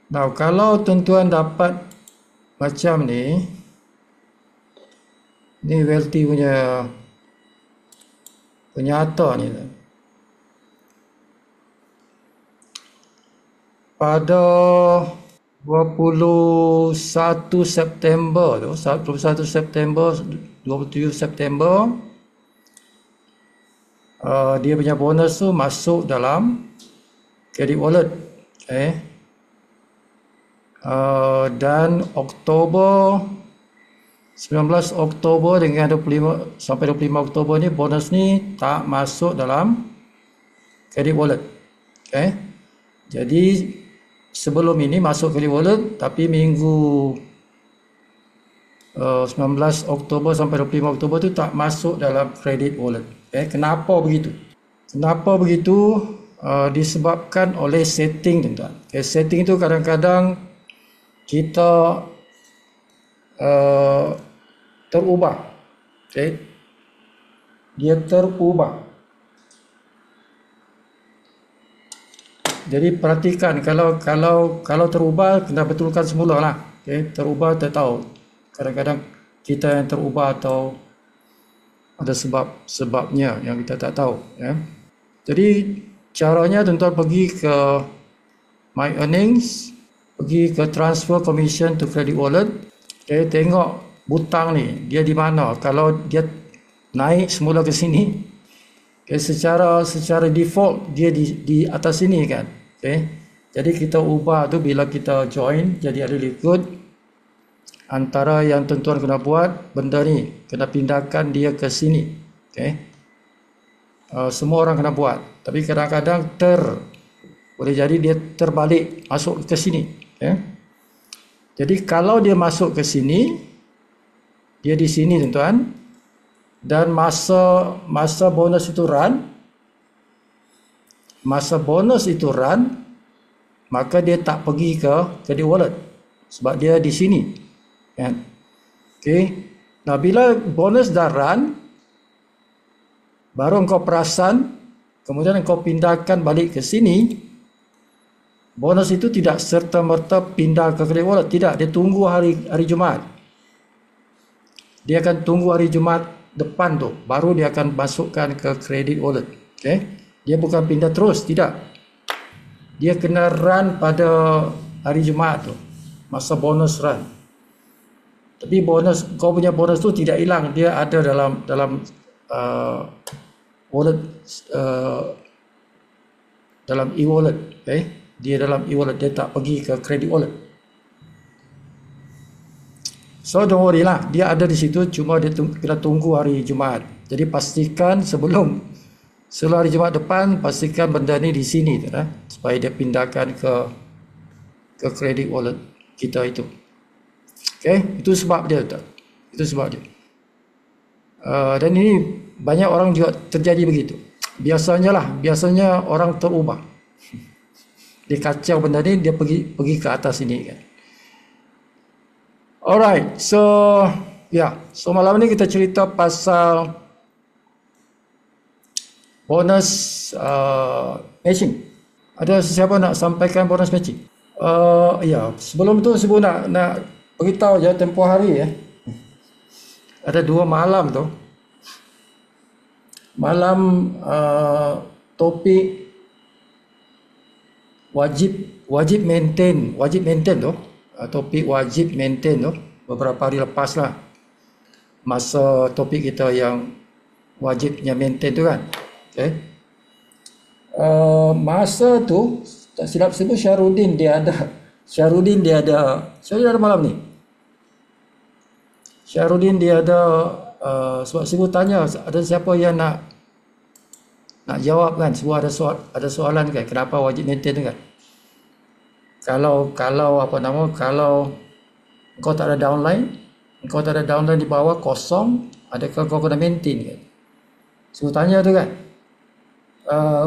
Now, kalau tuan-tuan dapat macam ni wealthy punya penyata ni. Pada 21 September tu, 21 September, 27 September, dia punya bonus tu masuk dalam credit wallet. Okay. Dan Oktober 19 Oktober dengan 25 sampai 25 Oktober ni bonus ni tak masuk dalam credit wallet. Okay. Jadi sebelum ini masuk credit wallet, tapi minggu 19 Oktober sampai 25 Oktober tu tak masuk dalam credit wallet. Okay. Kenapa begitu? Kenapa begitu? Disebabkan oleh setting, tuan-tuan. Okay. Setting tu kadang-kadang kita terubah. Okay. Dia terubah. Jadi perhatikan, kalau terubah kena betulkan semula lah. Okay. Terubah tak tahu. Kadang-kadang kita yang terubah atau ada sebabnya yang kita tak tahu. Ya. Jadi caranya tuan-tuan pergi ke My Earnings, pergi ke Transfer Commission to Credit Wallet. Okay. Tengok butang ni dia di mana. Kalau dia naik semula ke sini, okay, secara default dia di atas sini kan. Okay. Jadi kita ubah tu bila kita join jadi ada liquid. Antara yang tuan-tuan kena buat benda ni, kena pindahkan dia ke sini. Okay. Semua orang kena buat, tapi kadang-kadang boleh jadi dia terbalik masuk ke sini. Okay. Jadi kalau dia masuk ke sini, dia di sini tuan-tuan, dan masa bonus itu run, maka dia tak pergi ke credit wallet sebab dia di sini kan. Okay. Nah, bila bonus dah run, baru engkau perasan, kemudian engkau pindahkan balik ke sini, bonus itu tidak serta-merta pindah ke credit wallet. Tidak, dia tunggu hari Jumaat. Dia akan tunggu hari Jumaat depan tu, baru dia akan masukkan ke credit wallet. Okay. Dia bukan pindah terus, tidak. Dia kena run pada hari Jumaat tu, masa bonus run. Tapi kau punya bonus tu tidak hilang, dia ada dalam wallet, dalam e-wallet. Okay. Dia dalam e-wallet, dia tak pergi ke credit wallet. So don't worry lah, dia ada di situ, cuma dia kena tunggu hari Jumaat. Jadi pastikan sebelum hari Jumaat depan, pastikan benda ni di sini supaya dia pindahkan ke credit wallet kita itu. Okay, itu sebab dia. Itu sebab dia. Dan ini banyak orang juga terjadi begitu. Biasanya orang terubah. Dia kacau benda ni, dia pergi ke atas ini kan. Alright, so malam ni kita cerita pasal bonus matching. Ada sesiapa nak sampaikan bonus matching? Sebelum tu Sibu nak beritahu je tempoh hari ada 2 malam tu. Malam topik wajib maintain tu. Topik wajib maintain tu beberapa hari lepas lah, masa topik kita yang wajibnya maintain tu kan. Okay. Masa tu tak silap sebut Syarudin dia ada malam ni. Syarudin dia ada sebab Sibu tanya ada siapa yang nak jawab kan. Sibu ada soalan kan, kenapa wajib maintain tu kan. Kalau kau tak ada downline, di bawah kosong, adakah kau kena maintain kan? Sibu tanya tu kan.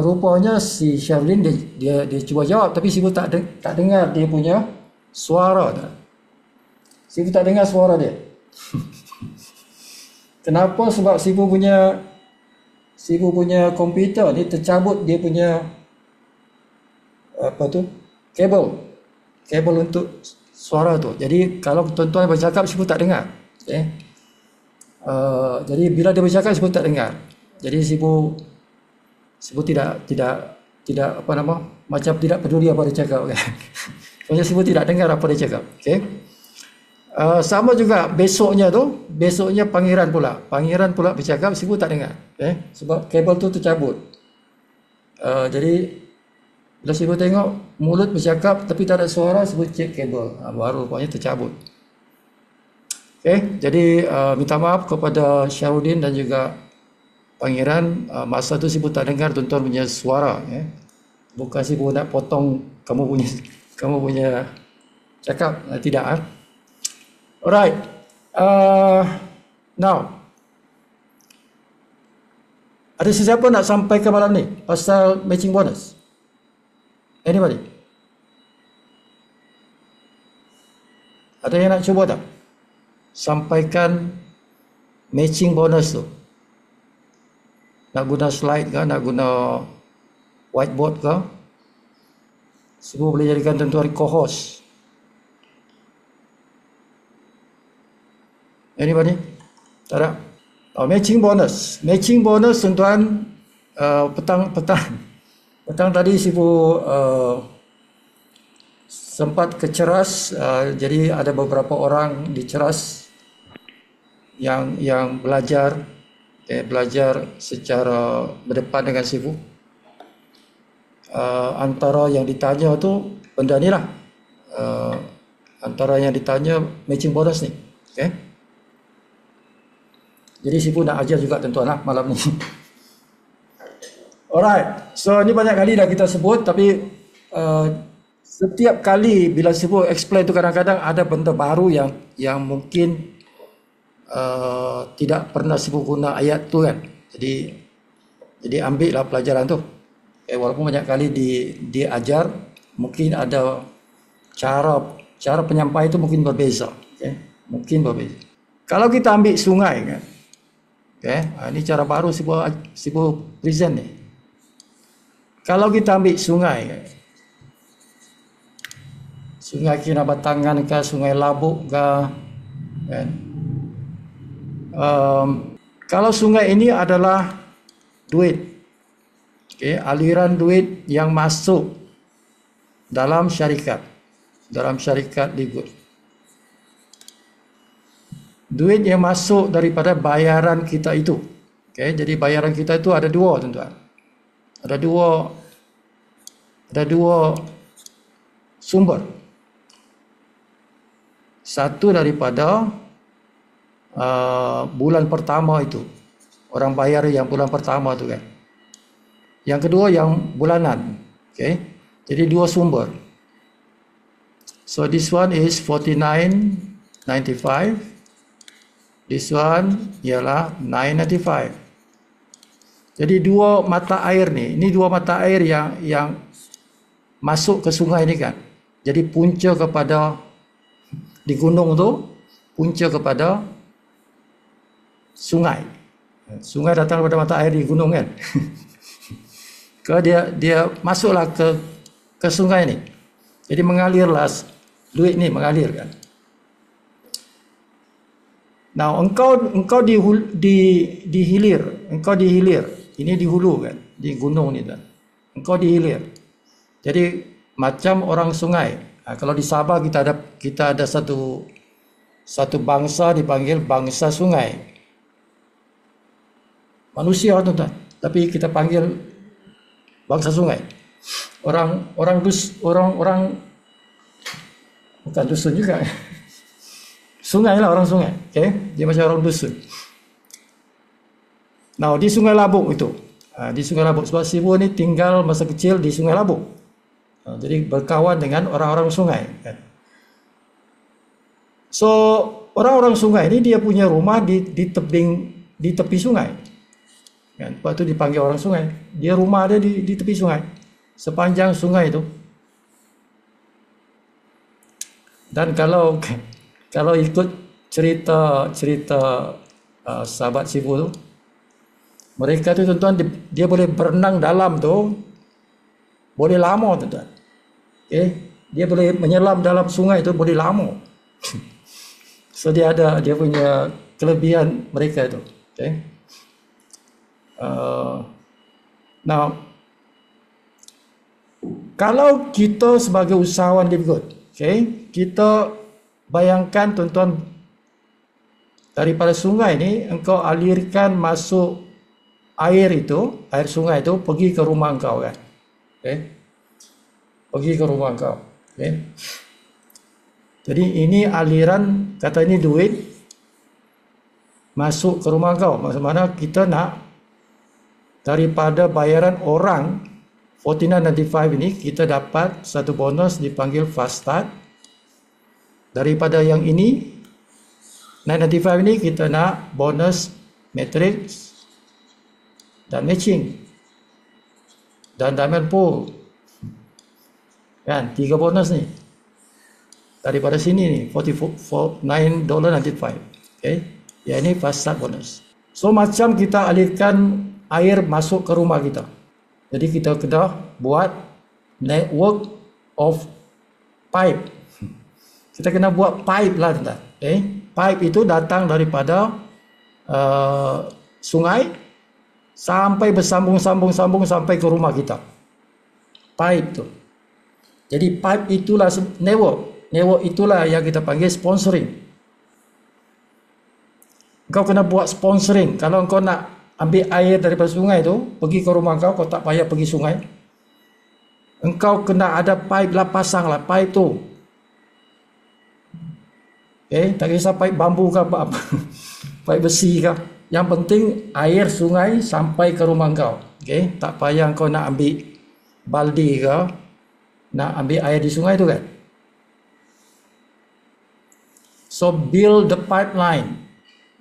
Rupanya si Syarudin dia cuba jawab, tapi Sibu tak dengar dia punya suara tak. Sibu tak dengar suara dia. Kenapa? Sebab Sibu punya komputer ni tercabut dia punya kabel. kabel untuk suara tu. Jadi kalau tuan-tuan bercakap, Sifu tak dengar. Okay. Jadi bila dia bercakap, Sifu tak dengar. Jadi Sifu tidak apa nama, macam tidak peduli apa dia cakap kan. Macam Sifu tidak dengar apa dia cakap. Okay. Sama juga besoknya pangeran pula bercakap, Sifu tak dengar. Okay. Sebab kabel tu tercabut. Jadi bila Sifu tengok mulut bercakap tapi tak ada suara, Sifu cek kabel, baru rupanya tercabut. Okay. Jadi minta maaf kepada Syarudin dan juga pangeran, masa tu Sifu tak dengar tuan-tuan punya suara. Bukan Sifu nak potong kamu punya cakap, tidak. Alright. Now, ada sesiapa nak sampaikan malam ni pasal matching bonus? Anybody? Ada yang nak cuba tak? Sampaikan matching bonus tu. Nak guna slide ke? Nak guna whiteboard ke? Semua boleh jadikan tuan-tuan co-host. Anybody? Tak ada? Matching bonus. Matching bonus tuan-tuan, petang tadi Sifu sempat ke Ceras, jadi ada beberapa orang di Ceras yang belajar secara berdepan dengan Sifu. Antara yang ditanya tu benda ni lah, antara yang ditanya matching bonus ni. Okay? Jadi Sifu nak ajar juga tuan-tuan lah malam ni. Alright, so ni banyak kali dah kita sebut, tapi setiap kali bila Sifu explain tu kadang-kadang ada benda baru yang mungkin tidak pernah Sifu guna ayat tu kan. Jadi ambil lah pelajaran tu. Walaupun banyak kali diajar, mungkin ada cara penyampaian itu mungkin berbeza. Okay? Mungkin berbeza. Kalau kita ambil sungai kan, okay? Ini cara baru Sifu present ni. Kalau kita ambil sungai, Sungai Kinabatangan ke, Sungai Labuk ke, kan? Kalau sungai ini adalah duit, okay? Aliran duit yang masuk dalam syarikat Ligut. Duit yang masuk daripada bayaran kita itu, okay? Jadi bayaran kita itu ada dua, tuan-tuan. Ada dua sumber. Satu daripada bulan pertama itu, orang bayar yang bulan pertama tu kan. Yang kedua yang bulanan. Okay? Jadi dua sumber. So this one is 49.95. This one ialah 9.95. Jadi dua mata air ni, ini dua mata air yang masuk ke sungai ni kan. Jadi punca kepada di gunung tu, punca kepada sungai. Sungai datang kepada mata air di gunung kan. Dia masuklah ke sungai ni. Jadi mengalirlah duit ni, mengalir kan. Now engkau dihilir, ini di hulu kan, di gunung ni kan. Engkau dihilir. Jadi macam orang sungai. Kalau di Sabah kita ada satu bangsa dipanggil bangsa sungai. Manusia tuan-tuan, tapi kita panggil bangsa sungai. Orang bukan dusun juga. Sungai lah, orang sungai. Okay? Dia macam orang dusun. Now di Sungai Labuk itu, di Sungai Labuk, sebab Sifu ni tinggal masa kecil di Sungai Labuk, jadi berkawan dengan orang-orang sungai kan? So orang-orang sungai ni dia punya rumah di tepi sungai kan? Sebab tu dipanggil orang sungai. Dia rumah dia di tepi sungai, sepanjang sungai itu. Dan kalau ikut cerita sahabat Sifu tu, mereka tu tuan-tuan, dia boleh berenang dalam tu boleh lama tuan-tuan. Okay? dia boleh menyelam dalam sungai itu boleh lama. So dia punya kelebihan mereka itu. Okay. Now, kalau kita sebagai usahawan livelihood, okay, kita bayangkan tuan-tuan, daripada sungai ni engkau alirkan masuk air sungai itu pergi ke rumah engkau kan. Okay. Pergi ke rumah engkau. Okay. Jadi ini aliran, kata ini duit masuk ke rumah kau. Maksudnya kita nak daripada bayaran orang 49.95 ini kita dapat satu bonus dipanggil fast start. Daripada yang ini 995 ini kita nak bonus matrix dan matching dan diamond pool. Kan, 3 bonus ni. Daripada sini ni $49.95. Okay. Ya, ini fast start bonus. So macam kita alirkan air masuk ke rumah kita. Jadi kita kena buat network of pipe. Kita kena buat pipe lah, tuan. Okay. Pipe itu datang daripada sungai sampai bersambung-sambung sampai ke rumah kita. Pipe tu. Jadi pipe itulah network. Network itulah yang kita panggil sponsoring. Kau kena buat sponsoring. Kalau kau nak ambil air daripada sungai tu, pergi ke rumah kau tak payah pergi sungai. Engkau kena ada pipe lah, pasang lah pipe tu. Okay, tak kisah pipe bambu ke apa, pipe besi ke. Yang penting air sungai sampai ke rumah kau. Okay, tak payah kau nak ambil baldi ke, nak ambil air di sungai tu kan. So build the pipeline.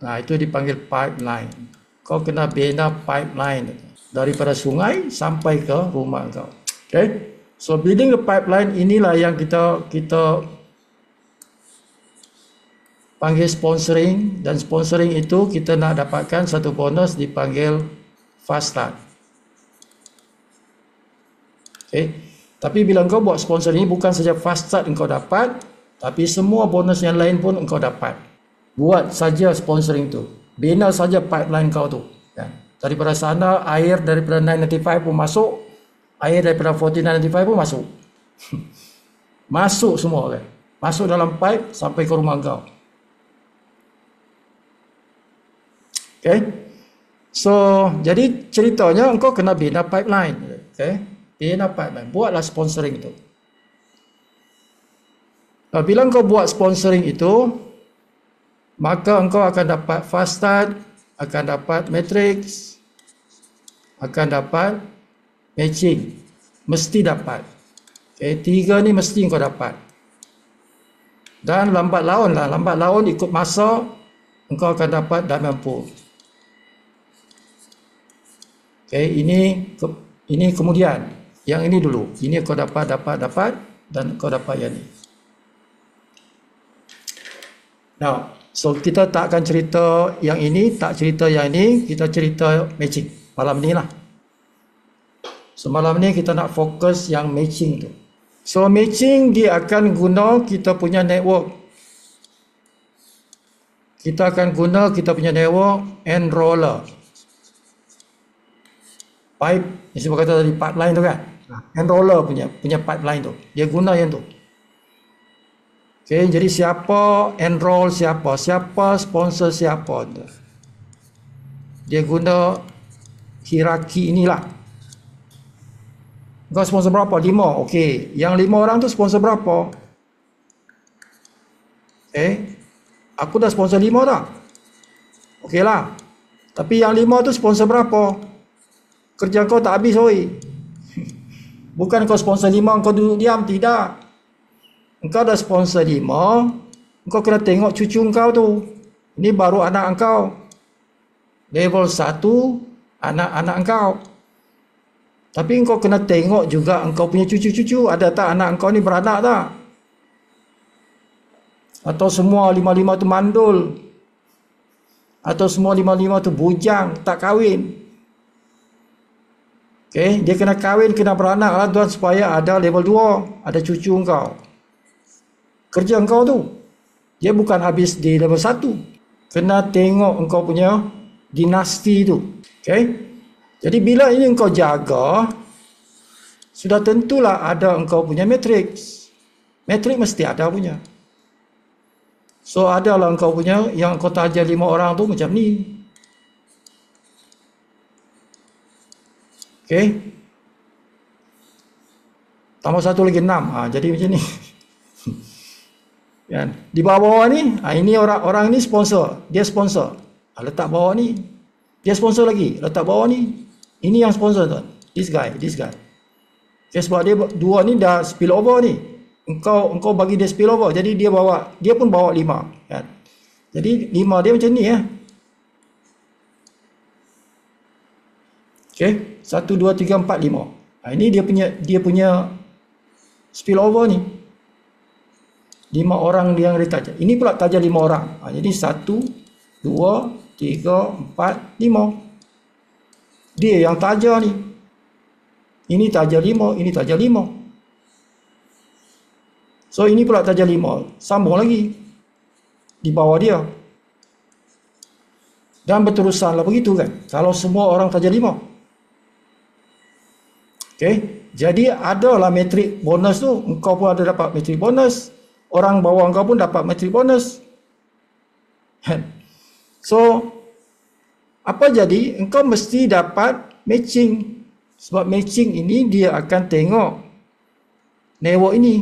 Nah, itu dipanggil pipeline. Kau kena bina pipeline daripada sungai sampai ke rumah kau. Okay? So building the pipeline inilah yang kita panggil sponsoring, dan sponsoring itu kita nak dapatkan satu bonus dipanggil fast start. Okay? Tapi bila kau buat sponsoring bukan saja fast start engkau dapat, tapi semua bonus yang lain pun engkau dapat. Buat saja sponsoring tu. Bina saja pipeline kau tu. Kan? Daripada sana, air daripada 995 pun masuk. Air daripada 4995 pun masuk. Masuk semua kan. Masuk dalam pipe sampai ke rumah kau. Okay. So, jadi ceritanya engkau kena bina pipeline. Okay. Bina pipeline. Buatlah sponsoring tu. Bila engkau buat sponsoring itu, maka engkau akan dapat fast start, akan dapat matrix, akan dapat matching. Mesti dapat. Okay, 3 ni mesti engkau dapat. Dan lambat laun lah. Lambat laun ikut masa, engkau akan dapat diamond pool. Okay, ini kemudian. Yang ini dulu. Ini kau dapat, dan kau dapat yang ni. Now, so kita tak akan cerita yang ini, tak cerita yang ini, kita cerita matching. Malam ni lah. So malam ni kita nak fokus yang matching tu. So matching dia akan guna kita punya network. Kita akan guna kita punya network enroller. Pipe, yang sebab kata tadi pipeline tu kan. Enroller punya pipeline tu. Dia guna yang tu. Okay, jadi siapa enroll siapa sponsor siapa. Dia guna hierarki inilah. Kau sponsor berapa? 5. Okey, yang 5 orang tu sponsor berapa? Aku dah sponsor 5 dah. Okey lah. Tapi yang 5 tu sponsor berapa? Kerja kau tak habis oi. Bukan kau sponsor 5 kau duduk diam, tidak. Engkau dah sponsor 5, engkau kena tengok cucu engkau tu. Ini baru anak engkau. Level 1, anak-anak engkau. Tapi engkau kena tengok juga engkau punya cucu-cucu. Ada tak anak engkau ni beranak tak? Atau semua 5-5 tu mandul? Atau semua 5-5 tu bujang, tak kahwin? Okay, dia kena kahwin, kena beranak lah tuan, supaya ada level 2, ada cucu engkau. Kerja engkau tu, dia bukan habis di level 1. Kena tengok engkau punya dinasti tu. Okay, jadi bila ini engkau jaga, sudah tentulah ada engkau punya matrix. Matrix mesti ada punya. So adalah engkau punya yang kau taja 5 orang tu macam ni. Okay, tambah satu lagi 6. Jadi macam ni. Kan? Di bawah ni, ini orang ni sponsor, dia sponsor. Letak bawah ni, dia sponsor lagi, letak bawah ni. Ini yang sponsor tu. This guy. Okay, sebab dia dua ni dah spill over ni. Engkau bagi dia spill over, jadi dia pun bawa 5. Kan? Jadi 5 dia macam ni ya. Okay, 1, 2, 3, 4, 5. Ini dia punya spill over ni. 5 orang yang dia taja. Ini pula taja 5 orang. Jadi 1, 2, 3, 4, 5. Dia yang taja ni. Ini taja 5, ini taja 5. So ini pula taja 5. Sambung lagi di bawah dia. Dan berterusanlah begitu kan. Kalau semua orang taja 5. Okay. Jadi adalah metrik bonus tu. Engkau pun ada dapat metrik bonus. Orang bawah engkau pun dapat metrik bonus. So apa jadi? Engkau mesti dapat matching. Sebab matching ini dia akan tengok network ini.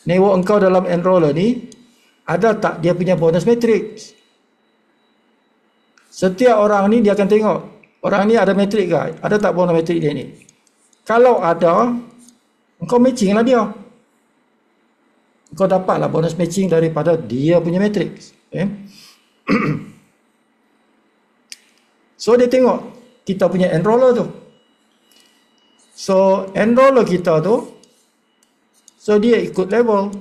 Network engkau dalam enroller ni ada tak dia punya bonus matrix. Setiap orang ni dia akan tengok, orang ni ada matrik ke? Ada tak bonus matrik dia ni? Kalau ada, engkau matching lah dia. Engkau dapatlah bonus matching daripada dia punya matrix. Okay? So dia tengok kita punya enroller tu. So enroller kita tu, so dia ikut level.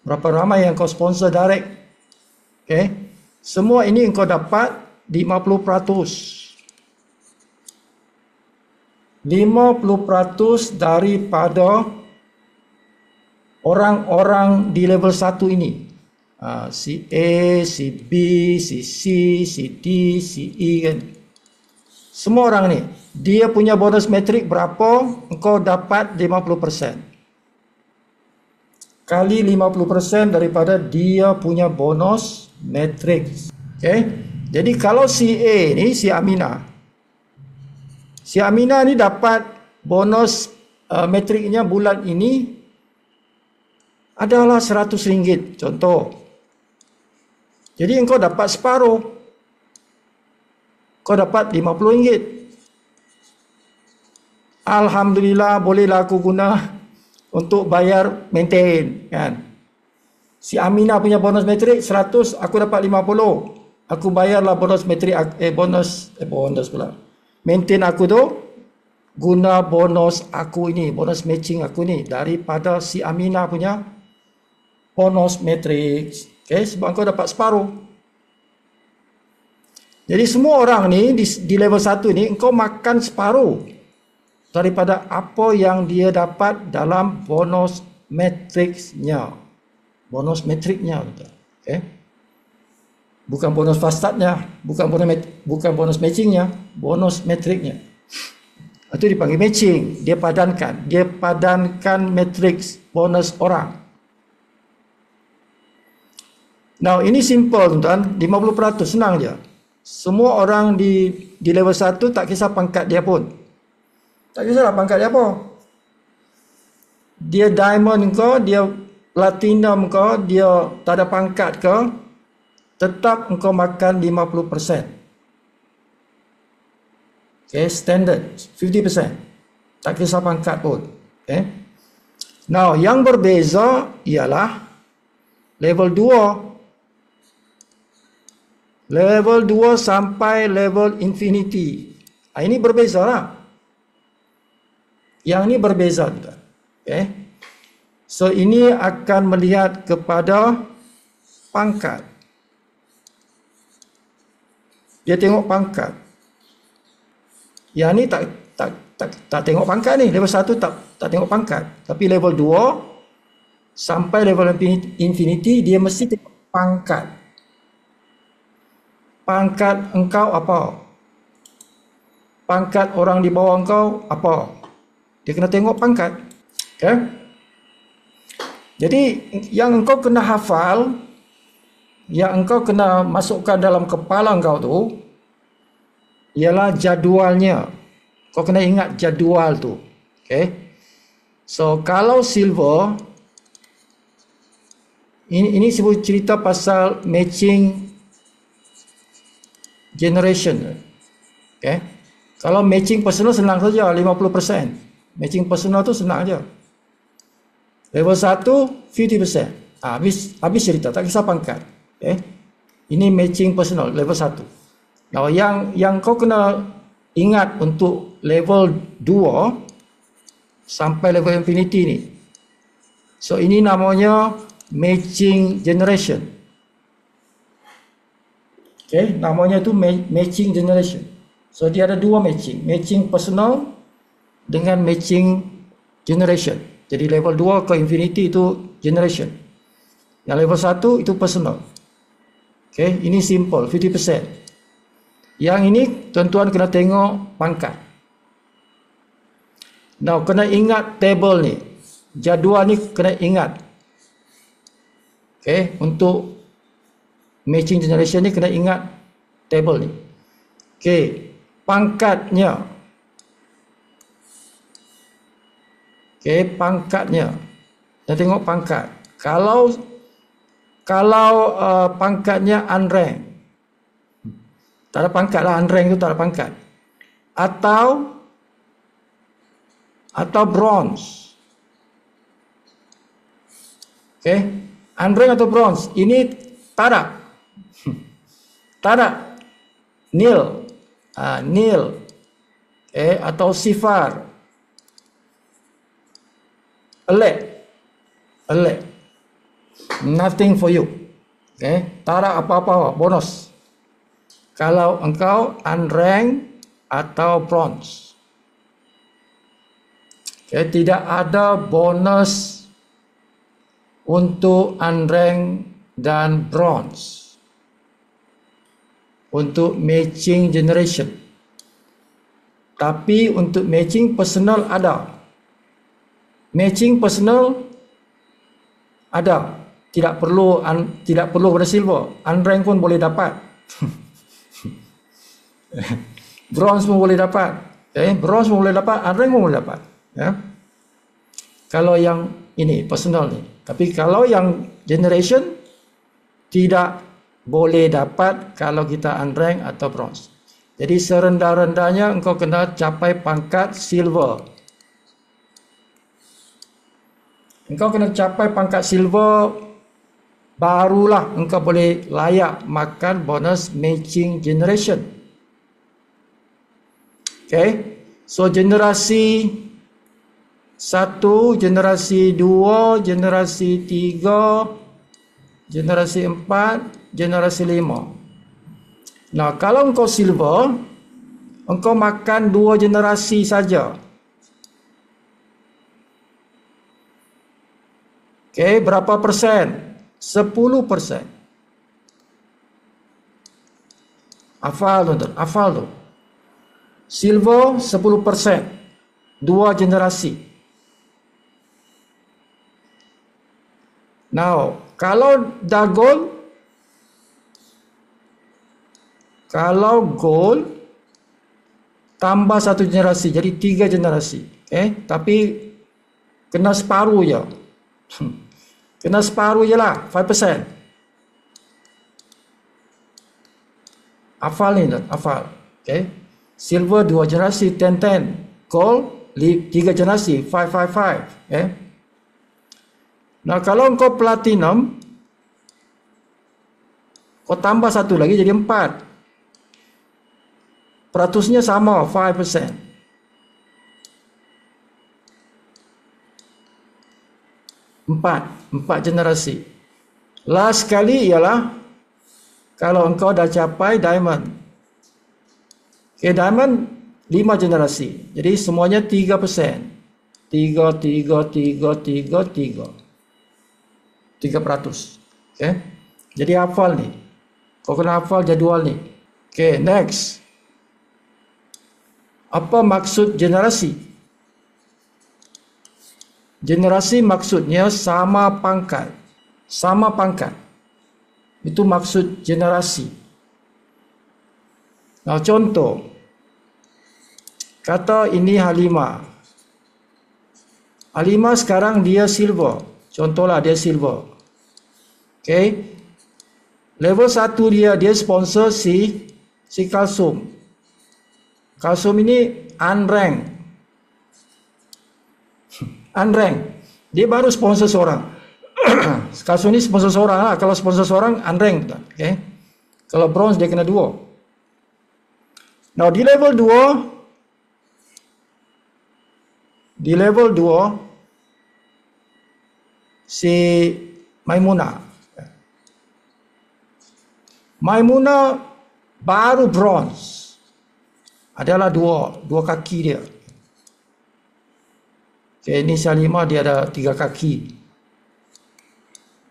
Berapa ramai yang kau sponsor direct. Okay. Semua ini engkau dapat 50%. 50% daripada orang-orang di level 1 ini. Si A, si B, si C, si D, si E kan. Semua orang ni, dia punya bonus metrik berapa, engkau dapat 50%. Kali 50% daripada dia punya bonus matrix. Okay. Jadi kalau si A ni, si Aminah. Si Aminah ni dapat bonus matriknya bulan ini adalah RM100. Contoh. Jadi engkau dapat separuh. Kau dapat RM50. Alhamdulillah, bolehlah aku guna untuk bayar maintain kan. Si Aminah punya bonus metrik 100, aku dapat 50. Aku bayarlah bonus metrik bonus pula. Maintain aku tu guna bonus aku ini, bonus matching aku ni daripada si Aminah punya bonus metrik. Okay, sebab kau dapat separuh. Jadi semua orang ni di level 1 ni engkau makan separuh daripada apa yang dia dapat dalam bonus matrixnya. Bonus matriknya. Okay. Bukan bonus fastatnya, bukan bonus matchingnya, bonus matriknya. Itu dipanggil matching. Dia padankan matrix bonus orang. Now ini simple tuan, 50% senang je. Semua orang di level 1 tak kisah pangkat dia pun. Tak kisahlah pangkat dia apa. Dia diamond ke, dia platinum ke, dia tak ada pangkat ke, tetap engkau makan 50%. Okay, standard 50%. Tak kisah pangkat pun. Okay. Now, yang berbeza ialah level 2. Level 2 sampai level infinity. Ini berbeza lah. Yang ini berbeza juga. Okay. So, ini akan melihat kepada pangkat. Dia tengok pangkat. Yang ni tak tengok pangkat ni. Level 1 tak tengok pangkat. Tapi level 2 sampai level infinity dia mesti tengok pangkat. Pangkat engkau apa? Pangkat orang di bawah engkau apa? Dia kena tengok pangkat. Okay? Jadi yang engkau kena hafal, yang engkau kena masukkan dalam kepala engkau tu ialah jadualnya. Kau kena ingat jadual tu. Okay? So kalau silver, ini sebut cerita pasal matching generation. Okay? Kalau matching personal senang saja 50%. Matching personal tu senang aja. Level 1 50%. Habis cerita, tak kisah pangkat. Okay? Ini matching personal level 1. Now yang kau kena ingat untuk level 2 sampai level infinity ni. So ini namanya matching generation. Okay, namanya tu matching generation. So dia ada dua matching, matching personal dengan matching generation. Jadi level 2 ke infinity itu generation. Yang level 1 itu personal. Okay, ini simple 50%. Yang ini tuan-tuan kena tengok pangkat. Now kena ingat table ni. Jadual ni kena ingat. Okay, untuk matching generation ni kena ingat table ni. Okay, pangkatnya. Okay, pangkatnya. Kita tengok pangkat. Kalau pangkatnya unranked, tak ada pangkat lah, unranked tu tak ada pangkat. Atau bronze. Okay, unranked atau bronze, ini tak ada. Tak ada. Nil. Nil. Okay, atau sifar. Elect. Nothing for you. Okay, tak ada apa-apa, bonus. Kalau engkau unranked atau bronze. Okay, tidak ada bonus untuk unranked dan bronze. Untuk matching generation. Tapi untuk matching personal ada. Matching personal ada. Tidak perlu pada silver. Unranked pun boleh dapat. Bronze pun boleh dapat. Bronze pun boleh dapat, unranked pun boleh dapat. Ya. Kalau yang ini personal ni. Tapi kalau yang generation tidak boleh dapat kalau kita unranked atau bronze. Jadi serendah-rendahnya engkau kena capai pangkat silver. Engkau kena capai pangkat silver, barulah engkau boleh layak makan bonus matching generation. Okay, so generasi 1, generasi 2, generasi 3, generasi 4, generasi 5. Nah, kalau engkau silver, engkau makan 2 generasi saja. Okay, berapa persen? 10%. Hafal tuan-tuan, hafal tu. Silver 10%. 2 generasi. Now, kalau dah gold, tambah 1 generasi, jadi 3 generasi. Tapi kena separuh je. Kena separuh je lah, 5%. Hafal ni, hafal. Silver 2 generasi, 10-10. Gold 3 generasi, 5-5-5. Nah, kalau engkau platinum, kau tambah 1 lagi jadi 4. Peratusnya sama, 5%. 4 generasi. Last sekali ialah kalau engkau dah capai diamond. Okay, diamond 5 generasi. Jadi semuanya 3%. 3%. Okay. Jadi hafal nih. Kau kena hafal jadual nih. Okay, next. Apa maksud generasi? Generasi maksudnya sama pangkat. Sama pangkat. Itu maksud generasi. Nah, contoh. Kata ini Halimah. Halimah sekarang dia silver. Contohlah dia silver. Okay. Level 1 dia sponsor si Kalsum. Kalsum ini unranked. Unranked. Dia baru sponsor seorang. Kalsum ini sponsor seorang lah. Kalau sponsor seorang unranked. Okay. Kalau bronze dia kena 2. Now di level 2 si Maimunah baru bronze. Adalah dua kaki dia. Okay, ini si Halimah dia ada 3 kaki.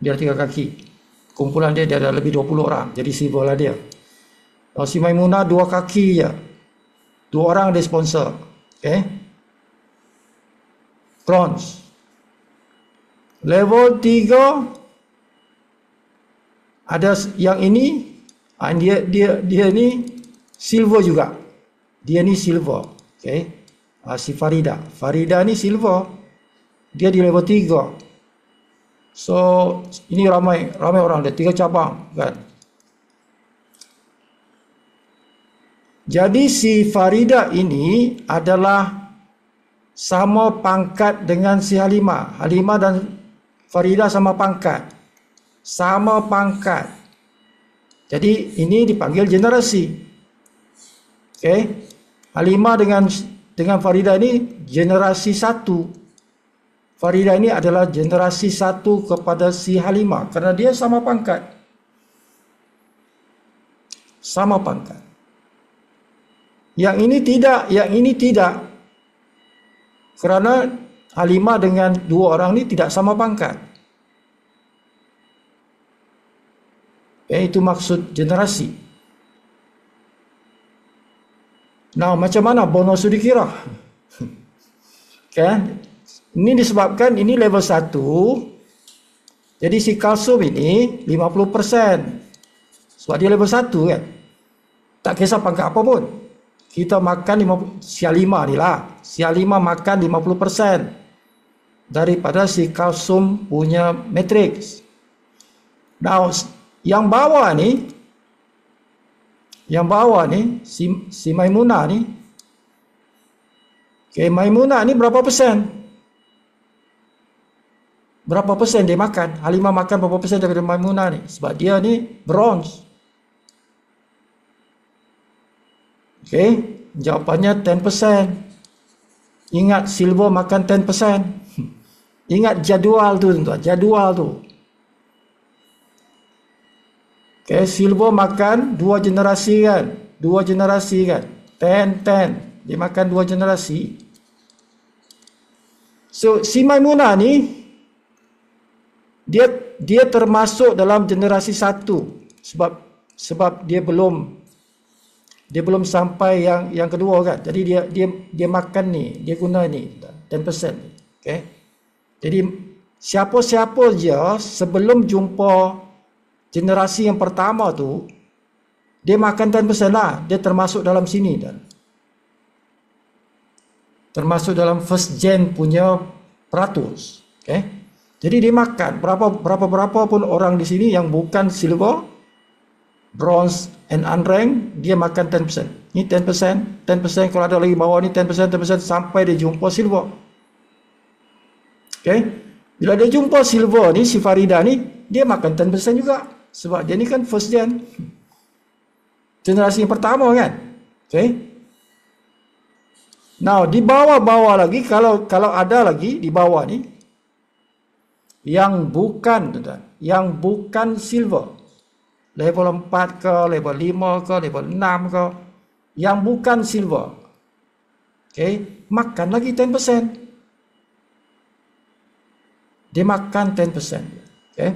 Dia ada 3 kaki. Kumpulan dia ada lebih 20 orang. Jadi silver lah dia. Kalau si Maimunah 2 kaki je. 2 orang dia sponsor. Okay. Bronze. Level 3 ada yang ini. Dia ni silver juga. Dia ni silver. Okay. Si Farida. Farida ni silver. Dia di level 3. So ini ramai orang. Ada 3 cabang kan. Jadi si Farida ini adalah sama pangkat dengan si Halimah. Halimah dan Farida sama pangkat. Sama pangkat. Jadi ini dipanggil generasi. Okay. Halimah dengan Farida ini generasi 1. Farida ini adalah generasi 1 kepada si Halimah. Kerana dia sama pangkat. Sama pangkat. Yang ini tidak. Kerana Halimah dengan 2 orang ini tidak sama pangkat. Itu maksud generasi. Nah, macam mana bonus itu dikira? Kan? Ini disebabkan ini level 1. Jadi si Kalsum ini 50%. Sebab dia level 1 kan. Tak kisah pangkat apa pun. Kita makan si Halimah ni lah. Si Halimah makan 50% daripada si Kalsum punya matrix. Now, yang bawah ni si Maimunah ni. Okay, Maimunah ni berapa persen? Berapa persen dia makan? Halimah makan berapa persen daripada Maimunah ni? Sebab dia ni bronze. Okay, jawapannya 10%. Ingat silver makan 10%. Ingat jadual tu tuan-tuan, jadual tu. Okay, silver makan 2 generasi kan? 2 generasi kan? 10. Dia makan 2 generasi. So, si Maimunah ni dia termasuk dalam generasi 1 sebab dia belum sampai yang kedua kan. Jadi dia makan ni, dia guna ni 10%. Okay. Jadi siapa-siapa je sebelum jumpa generasi yang pertama tu, dia makan 10% lah. Dia termasuk dalam sini dan termasuk dalam first gen punya peratus. Okay. Jadi dia makan berapa pun orang di sini yang bukan silver, bronze and unranked, dia makan 10%. Ni 10%, kalau ada lagi bawah ni 10% sampai dia jumpa silver. Okay. Bila dia jumpa silver ni, si Farida ni, dia makan 10% juga. Sebab dia ni kan first gen. Generasi yang pertama kan. Okay. Now, di bawah-bawah lagi, kalau ada lagi di bawah ni, yang bukan silver. Level 4 ke, level 5 ke, level 6 ke, yang bukan silver. Okay, makan lagi 10%. Dia makan 10%. Okay.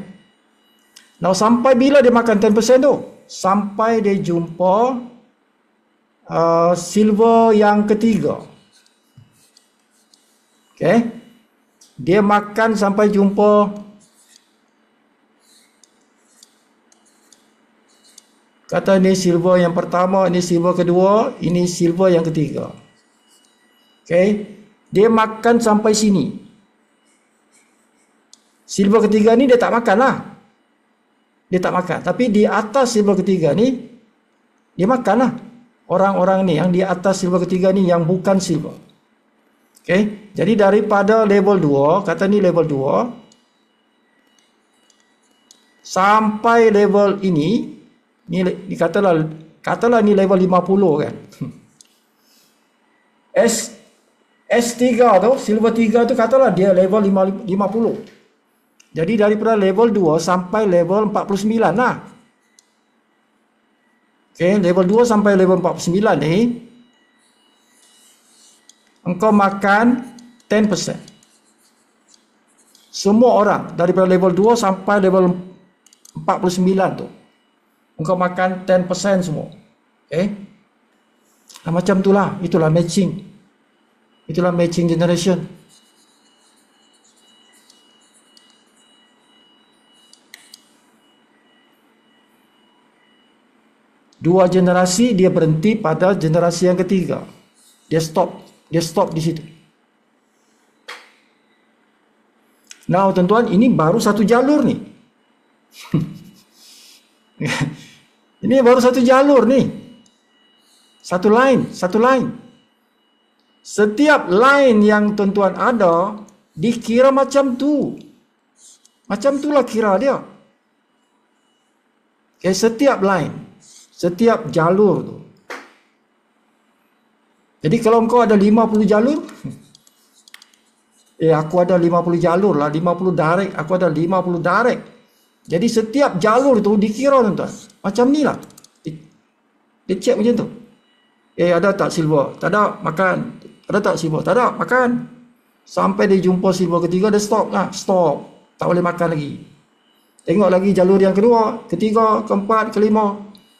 Now sampai bila dia makan 10% tu? Sampai dia jumpa silver yang ketiga. Okay. Dia makan sampai jumpa kata ni silver yang pertama, ini silver kedua, ini silver yang ketiga. Okay. Dia makan sampai sini. Silver ketiga ni dia tak makan lah. Dia tak makan. Tapi di atas silver ketiga ni, dia makan lah. Orang-orang ni yang di atas silver ketiga ni yang bukan silver. Okay. Jadi daripada level 2, kata ni level 2, sampai level ini, ni katalah ni level 50 kan. S3 tu, silver 3 tu katalah dia level 50. Jadi daripada level 2 sampai level 49 lah. Okay, level 2 sampai level 49 ni, engkau makan 10%. Semua orang daripada level 2 sampai level 49 tu, engkau makan 10% semua. Okay. Nah, macam itulah. Itulah matching. Itulah matching generation. Dua generasi dia berhenti pada generasi yang ketiga. Dia stop di situ. Now tuan-tuan, ini baru satu jalur ni. Ini baru satu jalur ni. Satu line. Setiap line yang tuan-tuan ada dikira macam tu. Macam itulah kira dia. Okay, setiap line, setiap jalur tu. Jadi kalau engkau ada 50 jalur, aku ada 50 jalur lah, 50 direct, aku ada 50 direct. Jadi setiap jalur tu dikira tuan-tuan. Macam ni lah. Dia check macam tu. Ada tak silver? Tak ada, makan. Ada tak silver? Tak ada, makan. Sampai dia jumpa silver ketiga, dia stop lah. Stop. Tak boleh makan lagi. Tengok lagi jalur yang kedua, ketiga, keempat, kelima.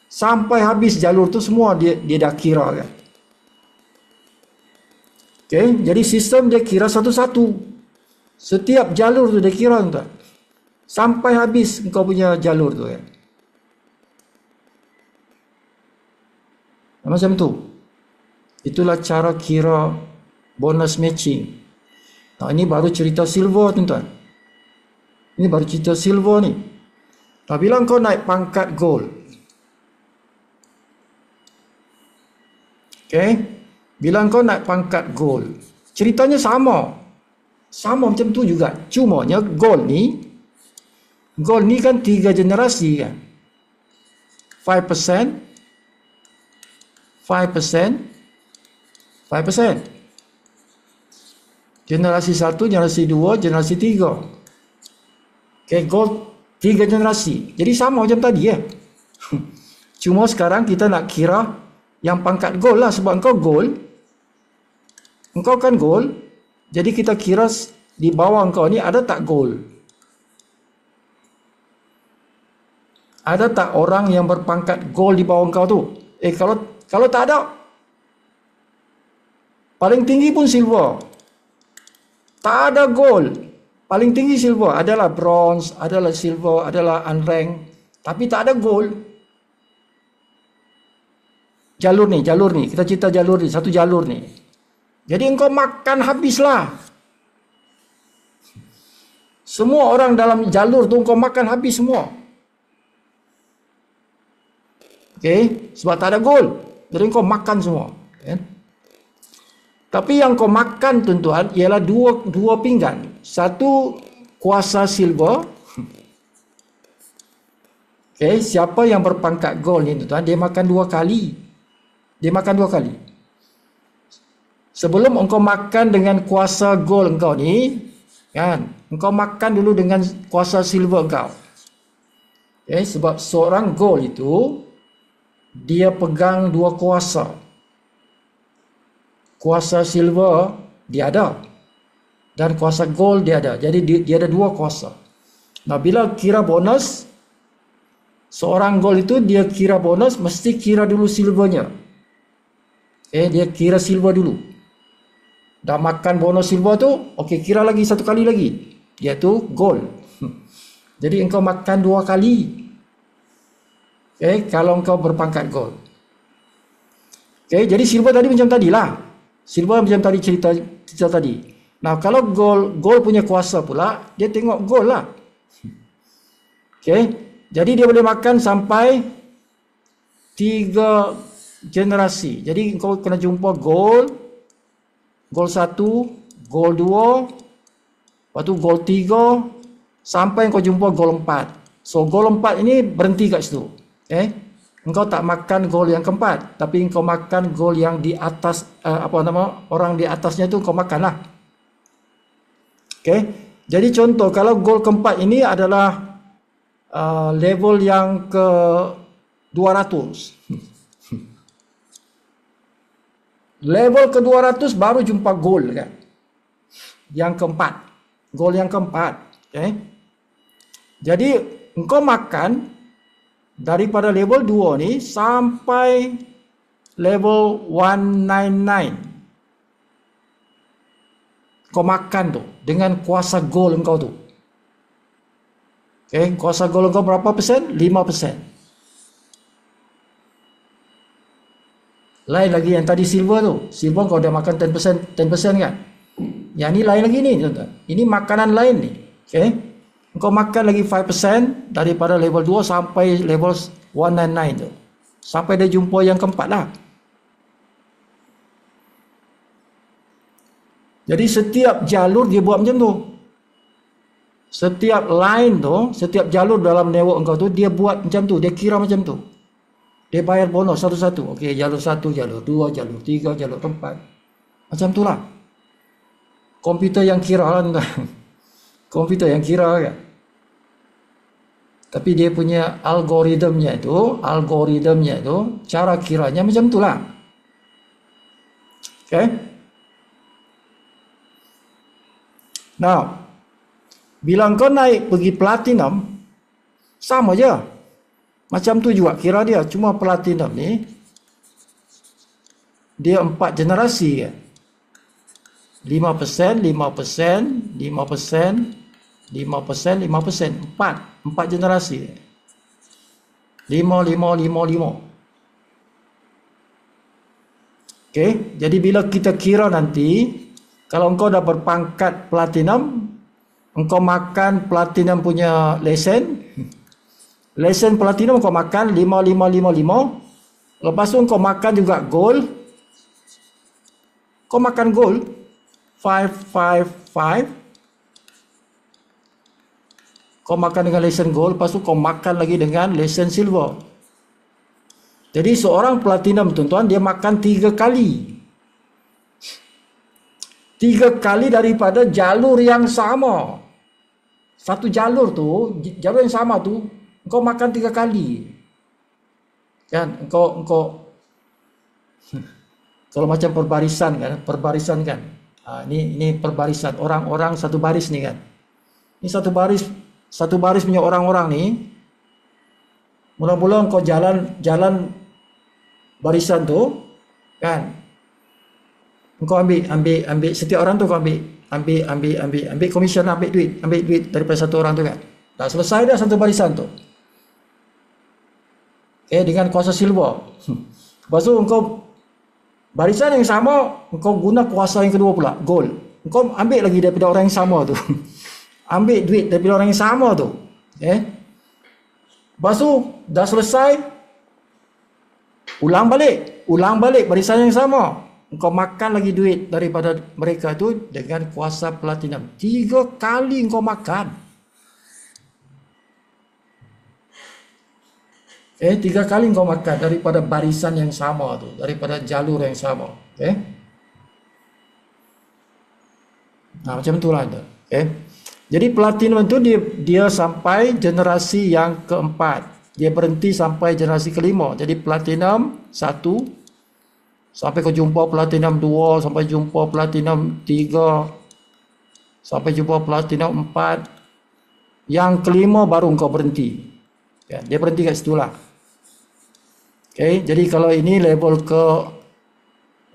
Sampai habis jalur tu semua dia dah kira kan. Okay, jadi sistem dia kira satu-satu. Setiap jalur tu dia kira tuan. Sampai habis engkau punya jalur tu kan. Macam tu. Itulah cara kira bonus matching. Nah, ini baru cerita silver tuan-tuan. Ini baru cerita silver ni. Nah, bila engkau naik pangkat gold. Okay. Bila engkau naik pangkat gold, ceritanya sama. Sama macam tu juga. Cumanya gold ni kan 3 generasi kan. 5%, 5%. Generasi 1, generasi 2, generasi 3. Okay, gold 3 generasi. Jadi sama macam tadi ya. Cuma sekarang kita nak kira yang pangkat gold lah, sebab engkau gold. Engkau kan gold. Jadi kita kira di bawah engkau ni ada tak gold? Ada tak orang yang berpangkat gold di bawah engkau tu? Kalau tak ada, paling tinggi pun silver. Tak ada gold. Paling tinggi silver. Adalah bronze, adalah silver, adalah unranked. Tapi tak ada gold. Jalur ni. Kita cerita jalur ni. Satu jalur ni. Jadi engkau makan habislah. Semua orang dalam jalur tu engkau makan habis semua. Okay. Sebab tak ada gold. Jadi engkau makan semua. Okay. Tapi yang kau makan tuan-tuan ialah dua pinggan. Satu kuasa silver. Okay. Siapa yang berpangkat gold ni tuan-tuan, dia makan 2 kali. Dia makan 2 kali. Sebelum engkau makan dengan kuasa gold engkau ni, kan, engkau makan dulu dengan kuasa silver engkau. Okay, sebab seorang gold itu dia pegang 2 kuasa. kuasa silver dia ada dan kuasa gold dia ada. Jadi dia ada dua kuasa. Nah, bila kira bonus, seorang gold itu dia kira bonus mesti kira dulu silvernya. Dia kira silver dulu. Dah makan bonus silver tu, kira lagi satu kali lagi. Dia tu gold. Jadi engkau makan dua kali. Kalau engkau berpangkat gold. Jadi silver tadi macam tadilah. Silver macam tadi cerita tadi. Nah, kalau gold punya kuasa pula, dia tengok gold lah. Jadi dia boleh makan sampai 3 generasi. Jadi engkau kena jumpa gold 1, gold 2, lepas tu gold 3, sampai engkau jumpa gold 4. So gold 4 ini berhenti kat situ. Engkau tak makan gold yang keempat, tapi engkau makan gold yang di atas, orang di atasnya tu engkau makan lah. Jadi contoh, kalau gold keempat ini adalah level yang ke 200. Level ke 200 baru jumpa gold kan. Yang keempat. Gold yang keempat. Jadi engkau makan daripada level 2 ni sampai level 199. Kau makan tu dengan kuasa gold engkau tu. Kuasa gold engkau berapa persen? 5%. Lain lagi yang tadi silver tu. Silver kau dah makan 10% kan. Yang ni lain lagi ni. Ini makanan lain ni. Engkau makan lagi 5% daripada level 2 sampai level 199 tu. Sampai dia jumpa yang keempat lah. Jadi setiap jalur dia buat macam tu. Setiap line tu, setiap jalur dalam network engkau tu, dia buat macam tu. Dia kira macam tu. Dia bayar bonus satu-satu. Jalur 1, jalur 2, jalur 3, jalur 4. Macam tu lah. Komputer yang kira lah. Komputer yang kira kan. Tapi dia punya algoritmnya itu, cara kiranya macam tu lah. Now, bila kau naik pergi platinum, sama je. Macam tu juga kira dia. Cuma platinum ni, dia 4 generasi kan. 5%, 5%, 5%, 5%, 5%. 4 generasi. 5, 5, 5, 5. Jadi bila kita kira nanti, kalau engkau dah berpangkat platinum, engkau makan platinum punya lesen. Lesen platinum engkau makan 5, 5, 5, 5. Lepas tu engkau makan juga gold. Kau makan gold 5, 5, 5. Kau makan dengan lesen gold. Lepas tu kau makan lagi dengan lesen silver. Jadi seorang platinum tuan-tuan, dia makan 3 kali. 3 kali daripada jalur yang sama. Satu jalur tu, jalur yang sama tu, engkau makan 3 kali. Kan? Engkau kalau macam perbarisan kan. Ini perbarisan. Orang-orang satu baris ni kan. Ini satu baris punya orang-orang ni. Mula-mula engkau jalan barisan tu kan. Engkau ambil setiap orang tu kau ambil komisen, ambil duit daripada satu orang tu kan. Dah selesai dah satu barisan tu. Dengan kuasa silver. Lepas tu engkau barisan yang sama, engkau guna kuasa yang kedua pula, gold. Engkau ambil lagi daripada orang yang sama tu. Ambil duit daripada orang yang sama tu. Lepas tu dah selesai, ulang balik barisan yang sama. Engkau makan lagi duit daripada mereka tu dengan kuasa platinum. 3 kali engkau makan. 3 kali engkau makan daripada barisan yang sama tu, daripada jalur yang sama. Macam itulah tu. Jadi platinum tu dia sampai generasi yang keempat. Dia berhenti sampai generasi kelima. Jadi platinum 1, Sampai kau jumpa platinum 2, sampai jumpa platinum 3, sampai jumpa platinum 4. Yang kelima baru kau berhenti. Ya, dia berhenti kat situ lah. Okay, jadi kalau ini level ke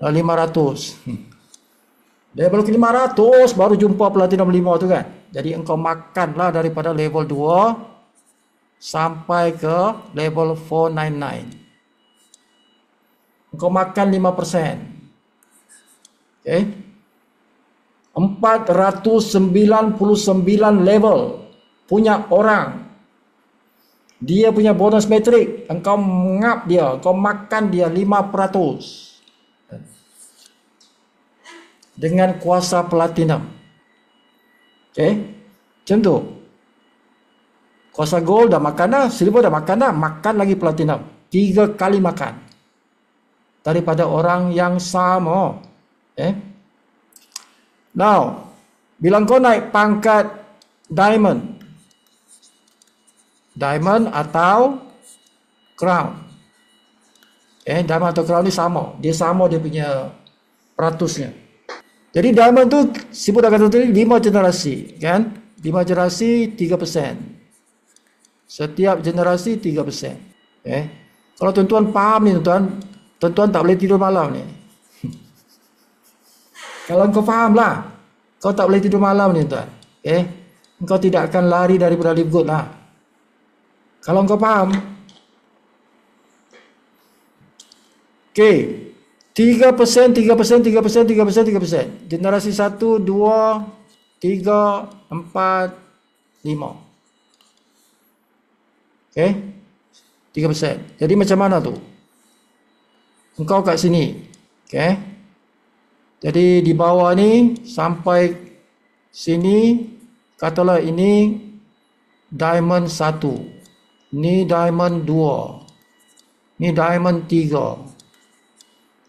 500. Level ke 500 baru jumpa platinum 5 tu kan. Jadi engkau makanlah daripada level 2 sampai ke level 499. Engkau makan 5%. Okay. 499 level punya orang. Dia punya bonus metrik. Engkau ngap dia. Engkau makan dia 5%. Dengan kuasa platinum. Okay. Macam tu. Kuasa gold dah makan dah. Silver dah makan dah. Makan lagi platinum. 3 kali makan. Daripada orang yang sama. Okay. Now, bila kau naik pangkat diamond atau crown. Diamond atau crown ni sama. Dia sama dia punya peratusnya. Jadi diamond tu, Sibu dah kata tadi, 5 generasi. Kan? 5 generasi, 3%. Setiap generasi, 3%. Kalau tuan-tuan faham ni tuan-tuan, tuan-tuan tak boleh tidur malam ni. Kalau kau faham lah, kau tak boleh tidur malam ni tuan. Kau tidak akan lari daripada live gold lah. Kalau kau faham. Okay. 3%, 3%, 3%, 3%, 3%. Generasi 1, 2, 3, 4, 5. Okay. 3%. Jadi macam mana tu? Engkau kat sini. Okay. Jadi di bawah ni sampai sini, katalah ini diamond 1. Ni diamond 2. Ni diamond 3.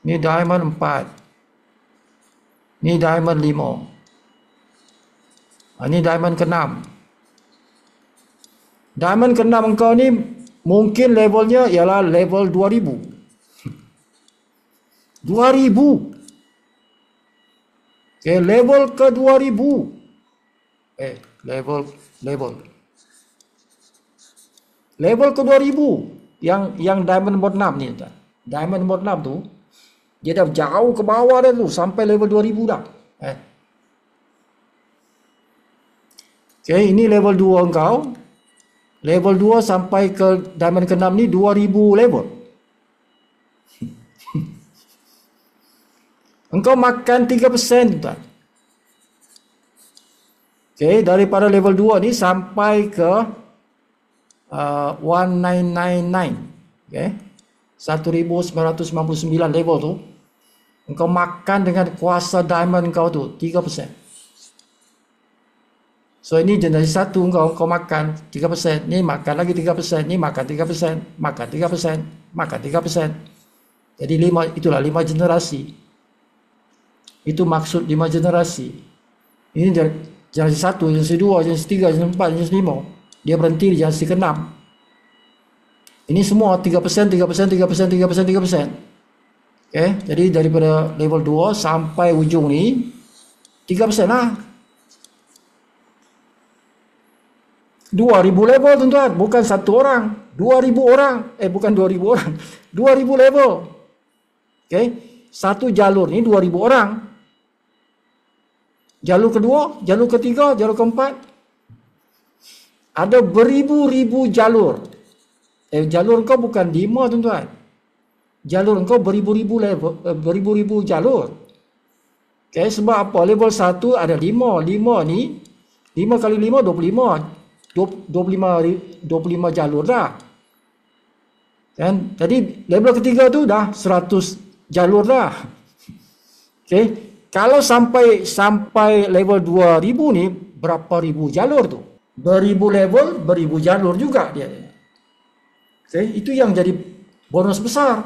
Ni diamond 4. Ni diamond 5. Ni diamond ke-6. Diamond ke-6 engkau ni mungkin levelnya ialah level 2000. 2000. Okay, level ke 2000. Level ke 2000 yang diamond nombor 6 ni tuan. Diamond nombor 6 tu dia dah jauh ke bawah dah tu sampai level 2000 dah. Okay, ini level 2 engkau. Level 2 sampai ke diamond ke-6 ni 2000 level. Engkau makan 3% tuan. Okay, daripada level 2 ni sampai ke 1999. Okay. 1999 level tu. Engkau makan dengan kuasa diamond kau tu 3%. So ini generasi 1 engkau makan 3%. Ni makan lagi 3%. Ni makan 3%. Makan 3%. Makan 3%. Jadi itulah 5 generasi. Itu maksud 5 generasi. Ini generasi 1, generasi 2, generasi 3, generasi 4, generasi 5. Dia berhenti di generasi ke-6. Ini semua 3%, 3%, 3%, 3%, 3%. Okay, jadi daripada level 2 sampai ujung ni 3% lah. 2000 level tuan-tuan, bukan satu orang. 2000 orang. Bukan 2000 orang. 2000 level. Okay, satu jalur ni 2000 orang. Jalur kedua, jalur ketiga, jalur keempat. Ada beribu-ribu jalur. Jalur kau bukan 5 tuan-tuan. Jalur kau beribu-ribu level, beribu-ribu jalur. Okay, sebab apa? Level 1 ada 5. 5 ni 5 kali 5 25 jalur dah. Kan? Jadi level ketiga tu dah 100 jalur dah. Okay. Kalau sampai level 2000 ni berapa ribu jalur tu? Beribu level, beribu jalur juga dia. Okay. Itu yang jadi bonus besar.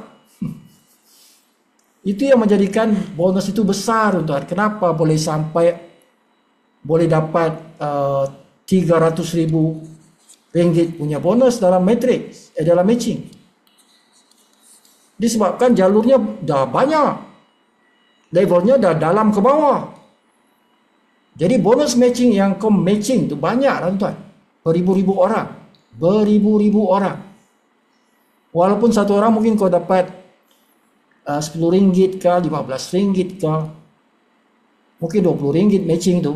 Itu yang menjadikan bonus itu besar tuan. Kenapa boleh dapat 300,000 ringgit punya bonus dalam matrix, dalam matching. Disebabkan jalurnya dah banyak. Levelnya dah dalam ke bawah. Jadi bonus matching yang kau matching tu banyak lah tuan. Beribu-ribu orang. Beribu-ribu orang. Walaupun satu orang mungkin kau dapat RM10 ke, RM15 ke. Mungkin RM20 matching tu.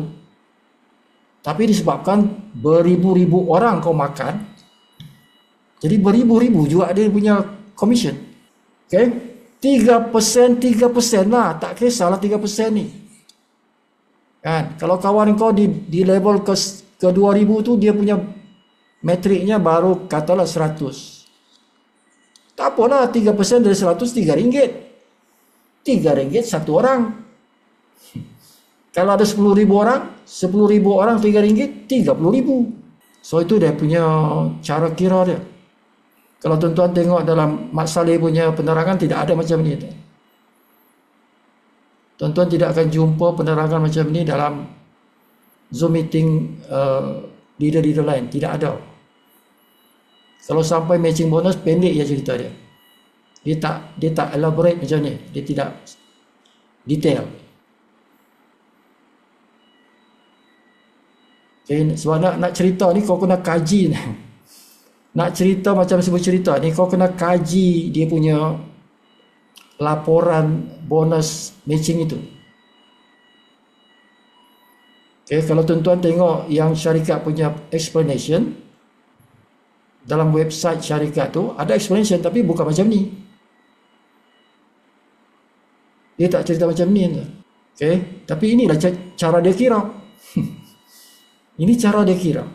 Tapi disebabkan beribu-ribu orang kau makan. Jadi beribu-ribu juga dia punya commission. Okay? 3% lah. Tak kisahlah 3% ni. Kan? Kalau kawan kau di level ke 2000 tu dia punya metriknya baru katalah 100. Tak apalah 3% dari 100 RM3. RM3 satu orang. Kalau ada 10,000 orang, 10,000 orang RM3, RM30,000. So itu dia punya cara kira dia. Kalau tuan-tuan tengok dalam Mat Salleh punya penerangan tidak ada macam ni. Tuan-tuan tidak akan jumpa penerangan macam ni dalam Zoom meeting leader-leader lain. Tidak ada. Kalau sampai matching bonus, pendek je cerita dia. Dia tak elaborate macam ni. Dia tidak detail. Okay, sebab nak cerita ni kau kena kaji. Nak cerita macam sebut cerita ni kau kena kaji dia punya laporan bonus matching itu. Okay, kalau tuan-tuan tengok yang syarikat punya explanation dalam website syarikat tu ada explanation tapi bukan macam ni. Dia tak cerita macam ni. Okay, tapi inilah cara dia kira. Ini cara dia kira.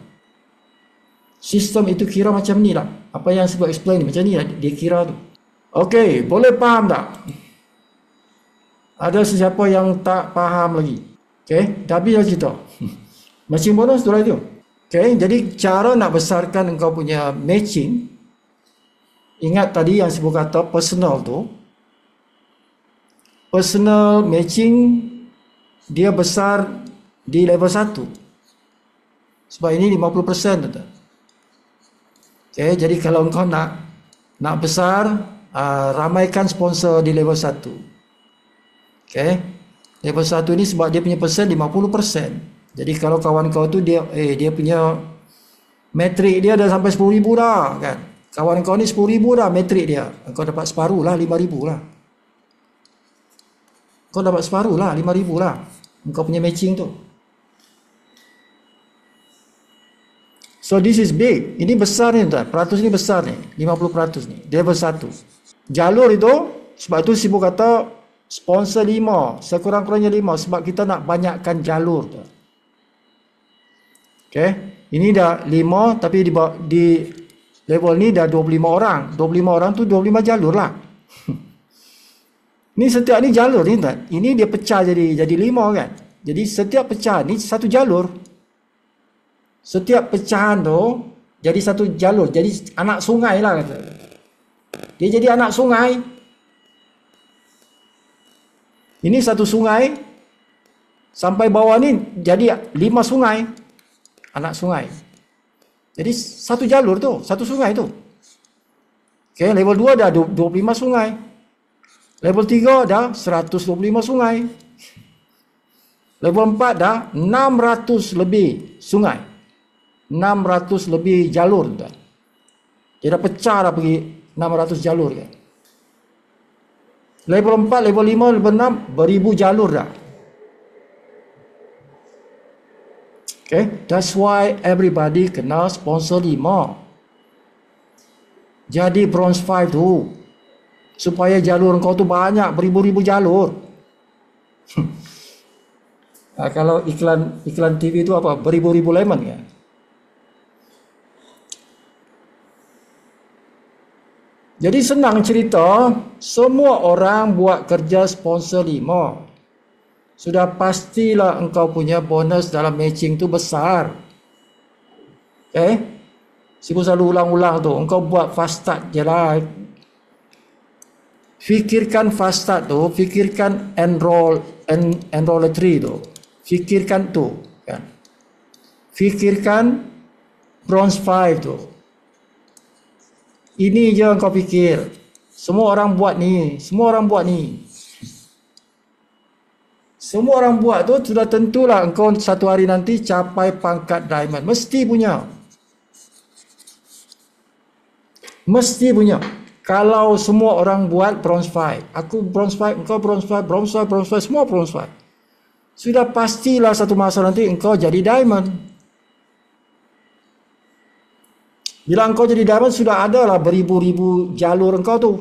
Sistem itu kira macam ni lah. Apa yang sebut explain ni, macam ni lah dia kira tu. Okey, boleh faham tak? Ada sesiapa yang tak faham lagi? Okey, dah habis kita. Matching bonus tu lah tu. Okey, jadi cara nak besarkan engkau punya matching, ingat tadi yang sebut kata personal tu. Personal matching dia besar di level 1. Sebab ini 50% tu. Okay, jadi kalau engkau nak besar, ramaikan sponsor di level 1. Okay, level 1 ni sebab dia punya persen 50%. Jadi kalau kawan kau tu dia punya metrik dia dah sampai 10,000 dah kan. Kawan kau ni 10,000 dah metrik dia. Engkau dapat separuh lah, 5,000 lah. Kau dapat separuh lah, 5,000 lah. Engkau punya matching tu. So this is big. Ini besar ni tuan. Peratus ni besar ni. 50% ni. Level 1. Jalur itu, sebab itu sibuk kata sponsor 5. Sekurang-kurangnya 5. Sebab kita nak banyakkan jalur tuan. Okay. Ini dah 5 tapi di level ni dah 25 orang. 25 orang tu 25 jalur lah. Ni setiap ni jalur ni tuan. Ini dia pecah jadi 5 kan. Jadi setiap pecah ni satu jalur. Setiap pecahan tu jadi satu jalur. Jadi anak sungai lah kata. Dia jadi anak sungai. Ini satu sungai. Sampai bawah ni jadi 5 sungai. Anak sungai. Jadi satu jalur tu. Satu sungai tu. Okay, level 2 dah 25 sungai. Level 3 dah 125 sungai. Level 4 dah 600 lebih sungai. 600 lebih jalur dah. Dia dah pecah dah pergi 600 jalur ya. Level 4, level 5, level 6 beribu jalur dah. Okay, that's why everybody kena sponsor 5. Jadi bronze 5 tu supaya jalur kau tu banyak, beribu-ribu jalur. Kalau iklan TV tu apa? Beribu-ribu lemon ya. Jadi senang cerita, semua orang buat kerja sponsor 5. Sudah pastilah engkau punya bonus dalam matching tu besar. Okay? Sibu selalu ulang-ulang tu, engkau buat fast start je lah. Fikirkan fast start tu, fikirkan enrollatry tu. Fikirkan tu. Kan? Fikirkan bronze 5 tu. Ini je kau fikir. Semua orang buat ni, semua orang buat ni. Semua orang buat tu sudah tentulah engkau satu hari nanti capai pangkat diamond. Mesti punya. Mesti punya. Kalau semua orang buat bronze 5, aku bronze 5, engkau bronze 5, bronze 5, bronze 5, semua bronze 5. Sudah pastilah satu masa nanti engkau jadi diamond. Bila engkau jadi diamond, sudah ada lah beribu-ribu jalur engkau tu.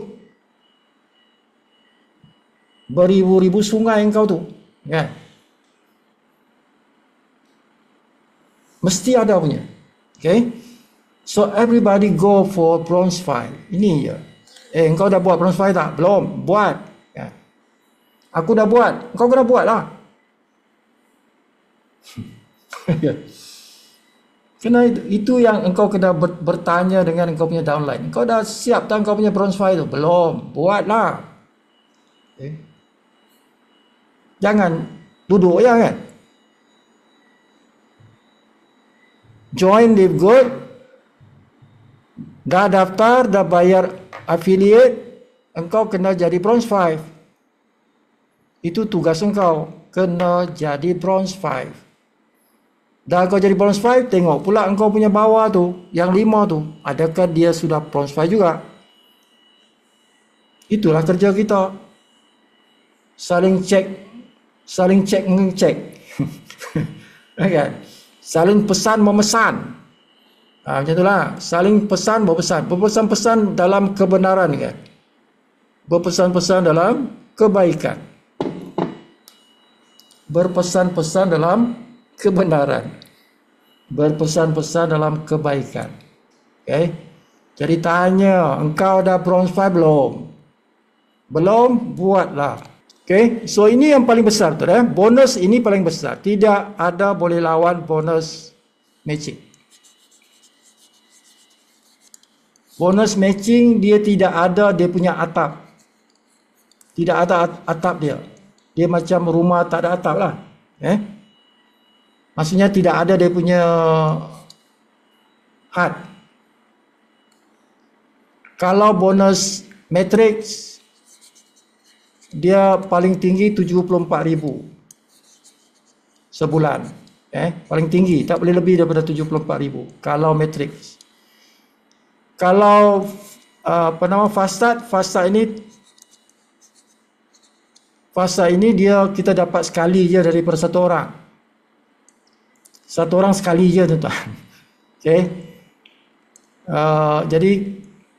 Beribu-ribu sungai engkau tu. Kan? Mesti ada punya. Okay? So everybody go for bronze 5. Ini je. Engkau dah buat bronze 5 tak? Belum. Buat. Kan? Aku dah buat. Engkau kena buat lah. Kena itu yang engkau kena bertanya dengan engkau punya downline. Engkau dah siap tak engkau punya bronze 5 tu? Belum. Buatlah. Okay. Jangan duduk ya kan. Join Live Good. Dah daftar, dah bayar affiliate, engkau kena jadi bronze 5. Itu tugas engkau. Kena jadi bronze 5. Dah kau jadi bronze 5, tengok pula engkau punya bawah tu, yang 5 tu, adakah dia sudah bronze 5 juga. Itulah kerja kita. Saling cek mengecek. Kan? Saling pesan memesan. Macam itulah. Saling pesan berpesan. Berpesan-pesan dalam kebenaran kan. Berpesan-pesan dalam kebaikan. Berpesan-pesan dalam kebenaran. Berpesan-pesan dalam kebaikan. Okay? Jadi tanya, engkau dah bronze 5 belum? Belum? Buatlah. Okay, so ini yang paling besar tu, bonus ini paling besar. Tidak ada boleh lawan bonus matching. Bonus matching dia tidak ada dia punya atap. Tidak ada atap dia. Dia macam rumah tak ada atap lah. Maksudnya tidak ada dia punya had. Kalau bonus matrix dia paling tinggi 74,000 sebulan. Paling tinggi, tak boleh lebih daripada 74,000 kalau matrix. Kalau fasta ini dia kita dapat sekali je daripada satu orang. Satu orang sekali je tuan-tuan. Okay. Jadi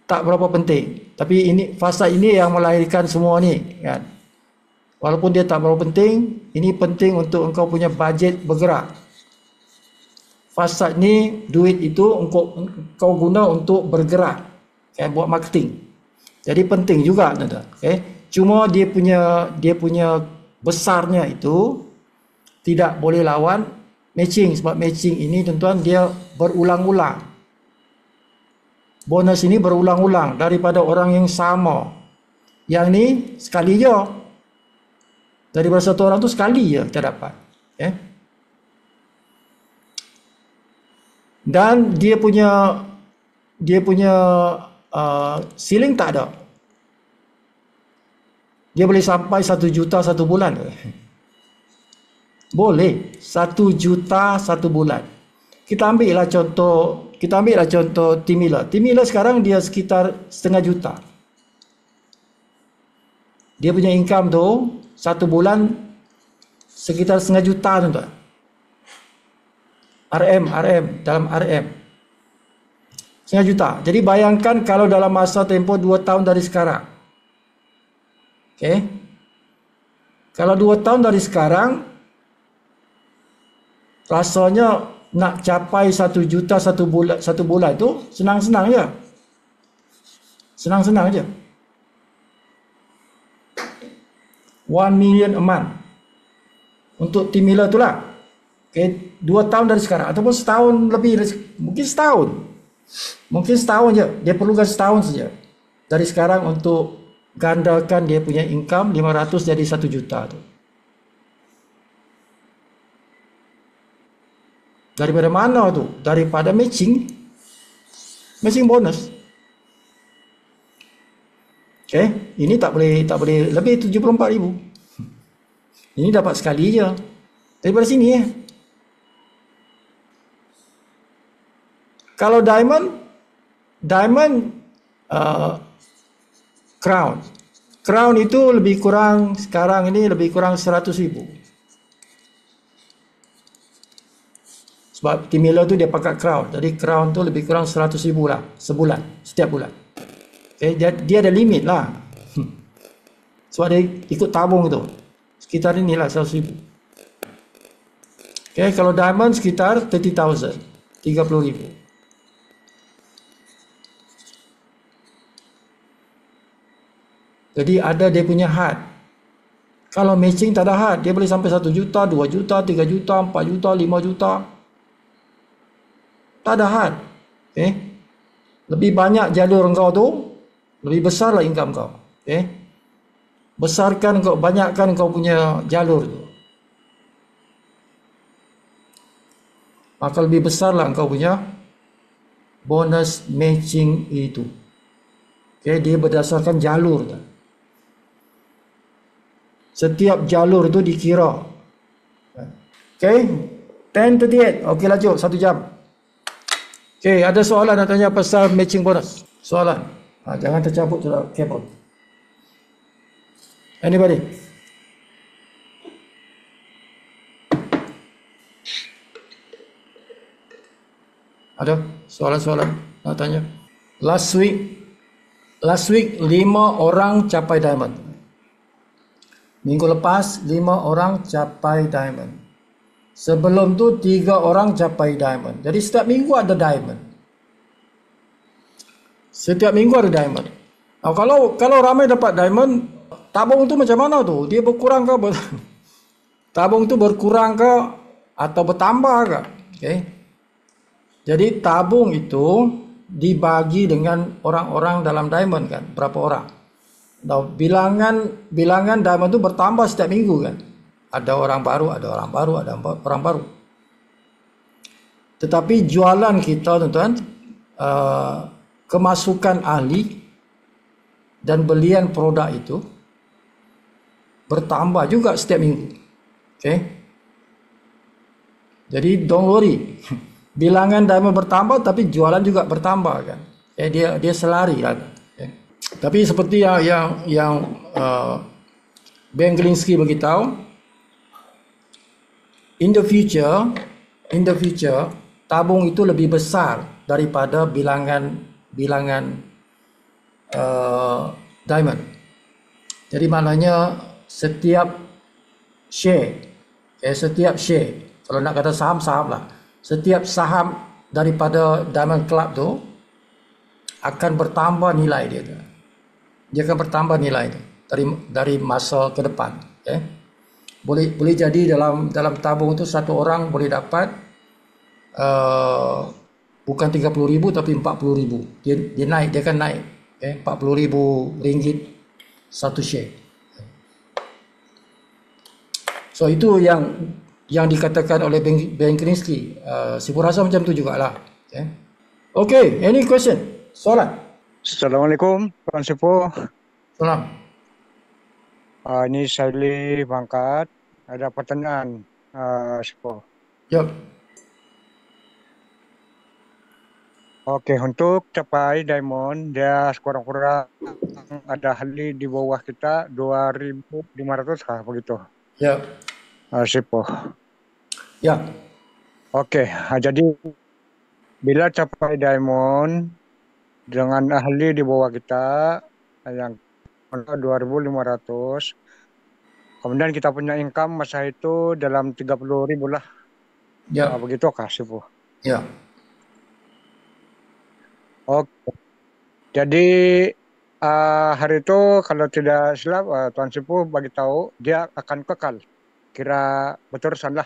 tak berapa penting. Tapi ini fasa ini yang melahirkan semua ni kan. Walaupun dia tak berapa penting, ini penting untuk engkau punya bajet bergerak. Fasa ni duit itu engkau guna untuk bergerak, buat marketing. Jadi penting juga tuan-tuan. Okay. Cuma dia punya besarnya itu tidak boleh lawan matching, sebab matching ini tuan-tuan dia berulang-ulang. Bonus ini berulang-ulang daripada orang yang sama. Yang ni sekali je. Daripada satu orang tu sekali je kita dapat. Dan dia punya ceiling tak ada. Dia boleh sampai 1 juta satu bulan. Boleh 1 juta satu bulan. Kita ambillah contoh Tim Miller. Tim Miller sekarang dia sekitar setengah juta. Dia punya income tu satu bulan sekitar setengah juta tuan-tuan. RM dalam RM. Setengah juta. Jadi bayangkan kalau dalam masa tempoh 2 tahun dari sekarang. Okay. Kalau 2 tahun dari sekarang, rasanya nak capai 1 juta satu bulan tu senang-senang je. Senang-senang je. 1 million a month. Untuk Tim Miller tu lah. Okay, 2 tahun dari sekarang. Ataupun setahun lebih. Mungkin setahun. Mungkin setahun je. Dia perlukan setahun saja. Dari sekarang untuk gandakan dia punya income 500 jadi 1 juta tu. Daripada mana tu? Daripada matching bonus. Okey, ini tak boleh lebih 74,000. Ini dapat sekali je. Daripada sini Kalau diamond uh, crown. Crown itu lebih kurang sekarang ini lebih kurang 100,000. Sebab Tim Miller tu dia pakai crown. Jadi crown tu lebih kurang 100,000 lah sebulan, setiap bulan. Okay, dia ada limit lah. Sebab dia ikut tabung tu. Sekitar inilah 100,000. Okay, kalau diamond sekitar 30,000. 30,000. Jadi ada dia punya had. Kalau matching tak ada had, dia boleh sampai 1 juta, 2 juta, 3 juta, 4 juta, 5 juta. Tak ada had. Okay. Lebih banyak jalur engkau tu, lebih besarlah income kau. Okay. Besarkan kau, banyakkan kau punya jalur tu. Maka lebih besarlah engkau punya bonus matching itu. Okay, dia berdasarkan jalur tu. Setiap jalur tu dikira. Okay, 10:38. Okay, lanjut 1 jam. Okay, ada soalan nak tanya pasal matching bonus? Soalan? Jangan tercabut kabel. Anybody? Ada soalan-soalan nak tanya? Last week 5 orang capai diamond. Minggu lepas 5 orang capai diamond. Sebelum tu 3 orang capai diamond. Jadi setiap minggu ada diamond. Setiap minggu ada diamond. Nah, kalau ramai dapat diamond, tabung tu macam mana tu? Dia berkurang ke? Tabung tu berkurang ke atau bertambah ke? Okay. Jadi tabung itu dibagi dengan orang-orang dalam diamond kan? Berapa orang? Nah, bilangan diamond itu bertambah setiap minggu kan. Ada orang baru, ada orang baru. Tetapi jualan kita tuan-tuan, kemasukan ahli dan belian produk itu bertambah juga setiap minggu. Okay. Jadi don't worry. Bilangan diamond bertambah tapi jualan juga bertambah kan. Dia selari kan. Tapi seperti yang Ben Glinsky beritahu, in the future tabung itu lebih besar daripada bilangan diamond. Jadi maknanya setiap share, kalau nak kata saham lah, setiap saham daripada Diamond Club tu akan bertambah nilai dia tu. Dia akan bertambah nilai tu dari masa ke depan. Okay. Boleh jadi dalam tabung tu satu orang boleh dapat bukan 30,000 tapi 40,000. Dia naik, dia akan naik. Okay. 40,000 ringgit satu share. So itu yang dikatakan oleh Ben Glinsky. Sipu rasa macam tu jugalah. Okay, any question? Soalan? Assalamualaikum, Tuan Sipu. Salam. Ini Saili Bangkat. Ada pertanyaan, Sipu. Ya. Oke, untuk capai diamond, dia kurang-kurang ada ahli di bawah kita 2.500 kah begitu? Ya. Sipu. Ya. Oke, jadi bila capai diamond dengan ahli di bawah kita yang 2.500, kemudian kita punya income masa itu dalam 30.000 lah. Ya. Begitu kah, Sipu? Ya. Oke. Jadi hari itu kalau tidak silap Tuan Sipu bagi tahu dia akan kekal. Kira betul salah.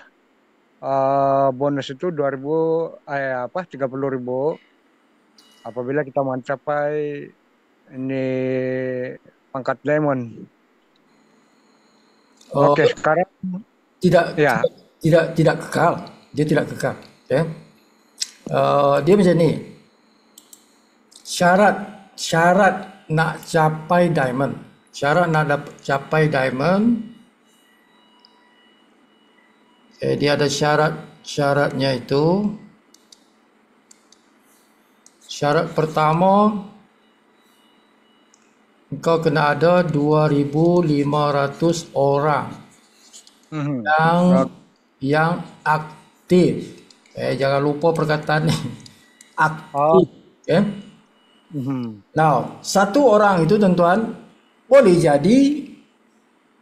Bonus itu 30.000 apabila kita mencapai ini pangkat diamond. Oke, sekarang tidak kekal. Dia tidak kekal. Okay. Dia macam ni. Syarat nak capai diamond. Syarat nak capai diamond, dia ada syaratnya itu. Syarat pertama, engkau kena ada 2.500 orang yang aktif. Jangan lupa perkataan ni. Aktif. Now, satu orang itu tuan-tuan boleh jadi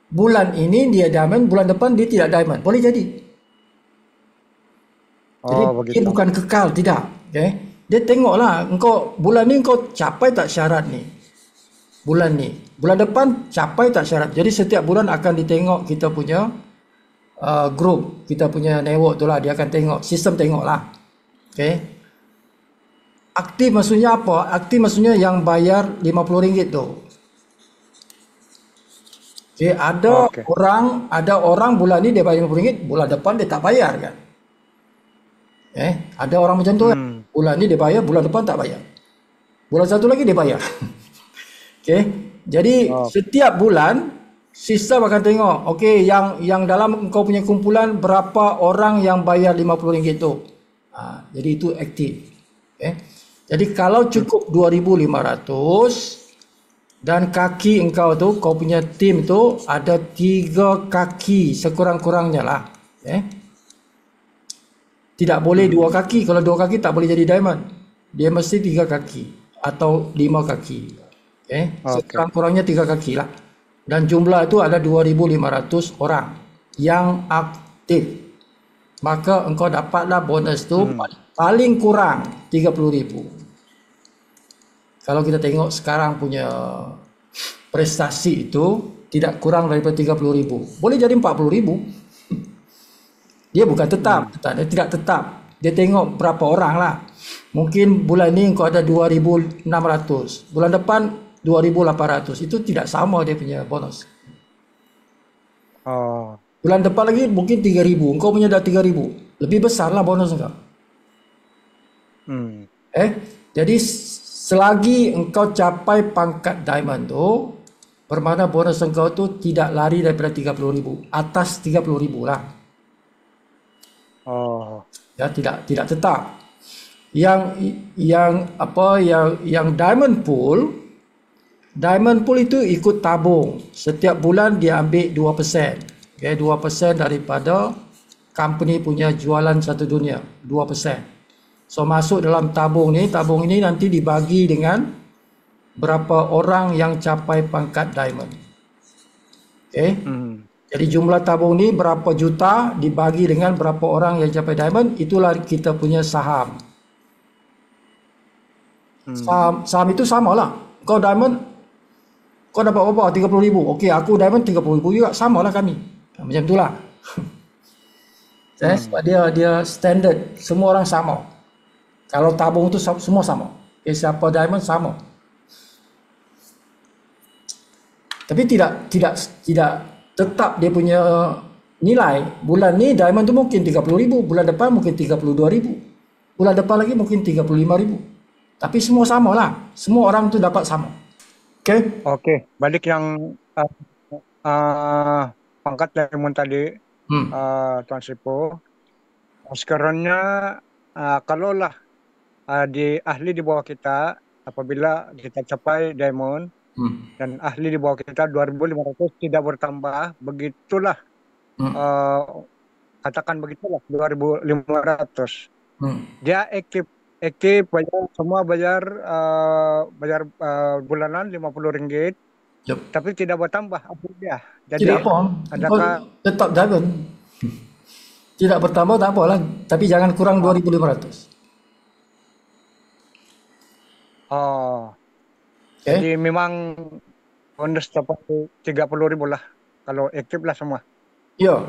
bulan ini dia diamond, bulan depan dia tidak diamond. Boleh jadi. Jadi dia bukan kekal, tidak. Dia tengoklah engkau bulan ni engkau capai tak syarat ni. Bulan ni. Bulan depan capai tak syarat. Jadi setiap bulan akan ditengok kita punya group, kita punya network tu lah. Dia akan tengok, sistem tengok lah. Aktif maksudnya apa? Aktif maksudnya yang bayar RM50 tu. Ada orang bulan ni dia bayar RM50, bulan depan dia tak bayar kan. Ada orang macam tu kan. Bulan ni dia bayar, bulan depan tak bayar. Bulan satu lagi dia bayar. Jadi setiap bulan sistem akan tengok, yang dalam kau punya kumpulan berapa orang yang bayar RM50 tu. Jadi itu aktif. Jadi kalau cukup 2.500 dan kaki engkau tu, kau punya tim tu ada 3 kaki sekurang-kurangnya lah. Tidak boleh 2 kaki. Kalau 2 kaki tak boleh jadi diamond. Dia mesti 3 kaki atau 5 kaki. Sekurang-kurangnya 3 kaki lah. Dan jumlah itu ada 2.500 orang yang aktif. Maka engkau dapatlah bonus tu paling kurang 30,000. Kalau kita tengok sekarang punya prestasi itu tidak kurang daripada 30,000. Boleh jadi 40,000. Dia bukan tetap, dia tidak tetap. Dia tengok berapa orang lah. Mungkin bulan ni kau ada 2.600. Bulan depan 2.800. Itu tidak sama dia punya bonus. Bulan depan lagi mungkin 3.000. Engkau punya dah 3.000. Lebih besar lah bonus engkau. Jadi selagi engkau capai pangkat diamond tu, bermakna bonus engkau tu tidak lari daripada 30.000. Atas 30.000 lah. Ya, tidak tetap. Yang diamond pool itu ikut tabung. Setiap bulan dia ambil 2%. 2% daripada company punya jualan satu dunia, 2%. So masuk dalam tabung ini nanti dibagi dengan berapa orang yang capai pangkat diamond. Jadi jumlah tabung ni berapa juta dibagi dengan berapa orang yang capai diamond, itulah kita punya saham. Saham itu samalah. Kau diamond, kau dapat berapa? 30,000. Okey, aku diamond 30,000 juga, samalah kami. Macam itulah. Sebab dia standard, semua orang sama. Kalau tabung tu semua sama. Siapa diamond sama. Tapi tidak tetap dia punya nilai. Bulan ni diamond tu mungkin 30,000, bulan depan mungkin 32,000, bulan depan lagi mungkin 35,000. Tapi semua sama lah. Semua orang tu dapat sama. Okey. Balik yang pangkat diamond tadi, Tuan Sipo. Sekarangnya kalaulah ahli di bawah kita, apabila kita capai diamond, dan ahli di bawah kita 2.500 tidak bertambah, begitulah katakan begitulah 2.500. Dia aktif bayar, semua bayar bulanan RM50, tapi tidak bertambah dia. Jadi tidak apa, adakah tetap diamond. Tidak bertambah tak apalah, tapi jangan kurang 2.500. Jadi memang bonus dapat 30.000 lah kalau aktif lah semua. Ya.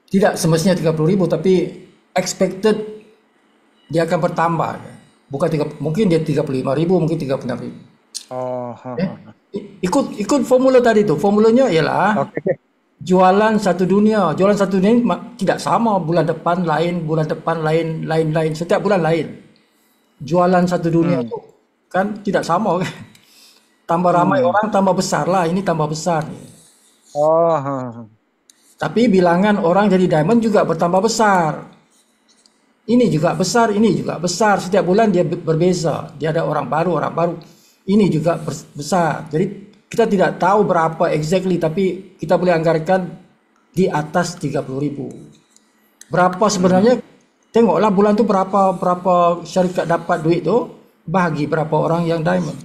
Tidak semestinya 30.000, tapi expected dia akan bertambah. Bukan mungkin dia 35.000, mungkin 36.000. Ikut formula tadi tu. Formulanya ialah jualan satu dunia. Jualan satu dunia tidak sama. Bulan depan lain, bulan depan lain. Setiap bulan lain. jualan satu dunia Hmm. itu kan tidak sama kan. Tambah ramai Hmm. orang tambah besar lah, ini tambah besar. Oh, hmm. Tapi bilangan orang jadi diamond juga bertambah besar. Ini juga besar, ini juga besar. Setiap bulan dia berbeza. Dia ada orang baru, orang baru. Ini juga besar. Jadi kita tidak tahu berapa exactly, tapi kita boleh anggarkan di atas 30.000. Berapa Hmm. sebenarnya? Tengoklah bulan tu berapa syarikat dapat duit tu, bagi berapa orang yang diamond.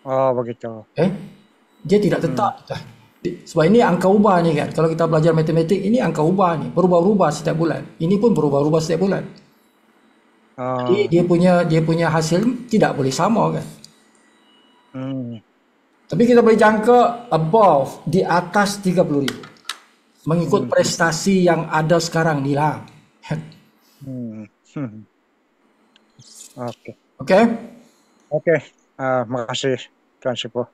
Oh, begitu. Dia tidak Hmm. tetap. Sebab ini angka ubah ni kan. Kalau kita belajar matematik, ini angka ubah ni. Berubah-ubah setiap bulan. Ini pun berubah-ubah setiap bulan. Jadi Oh. dia punya hasil tidak boleh sama kan. Hmm. Tapi kita boleh jangka above, di atas 30.000. Mengikut Hmm. prestasi yang ada sekarang ni lah. Hmm. Hmm. Oke. Okay? Oke. Makasih Tuan Sipo.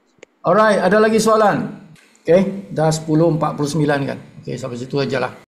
Alright, ada lagi soalan? Okay, dah 10.49 kan. Okay, sampai situ aja lah.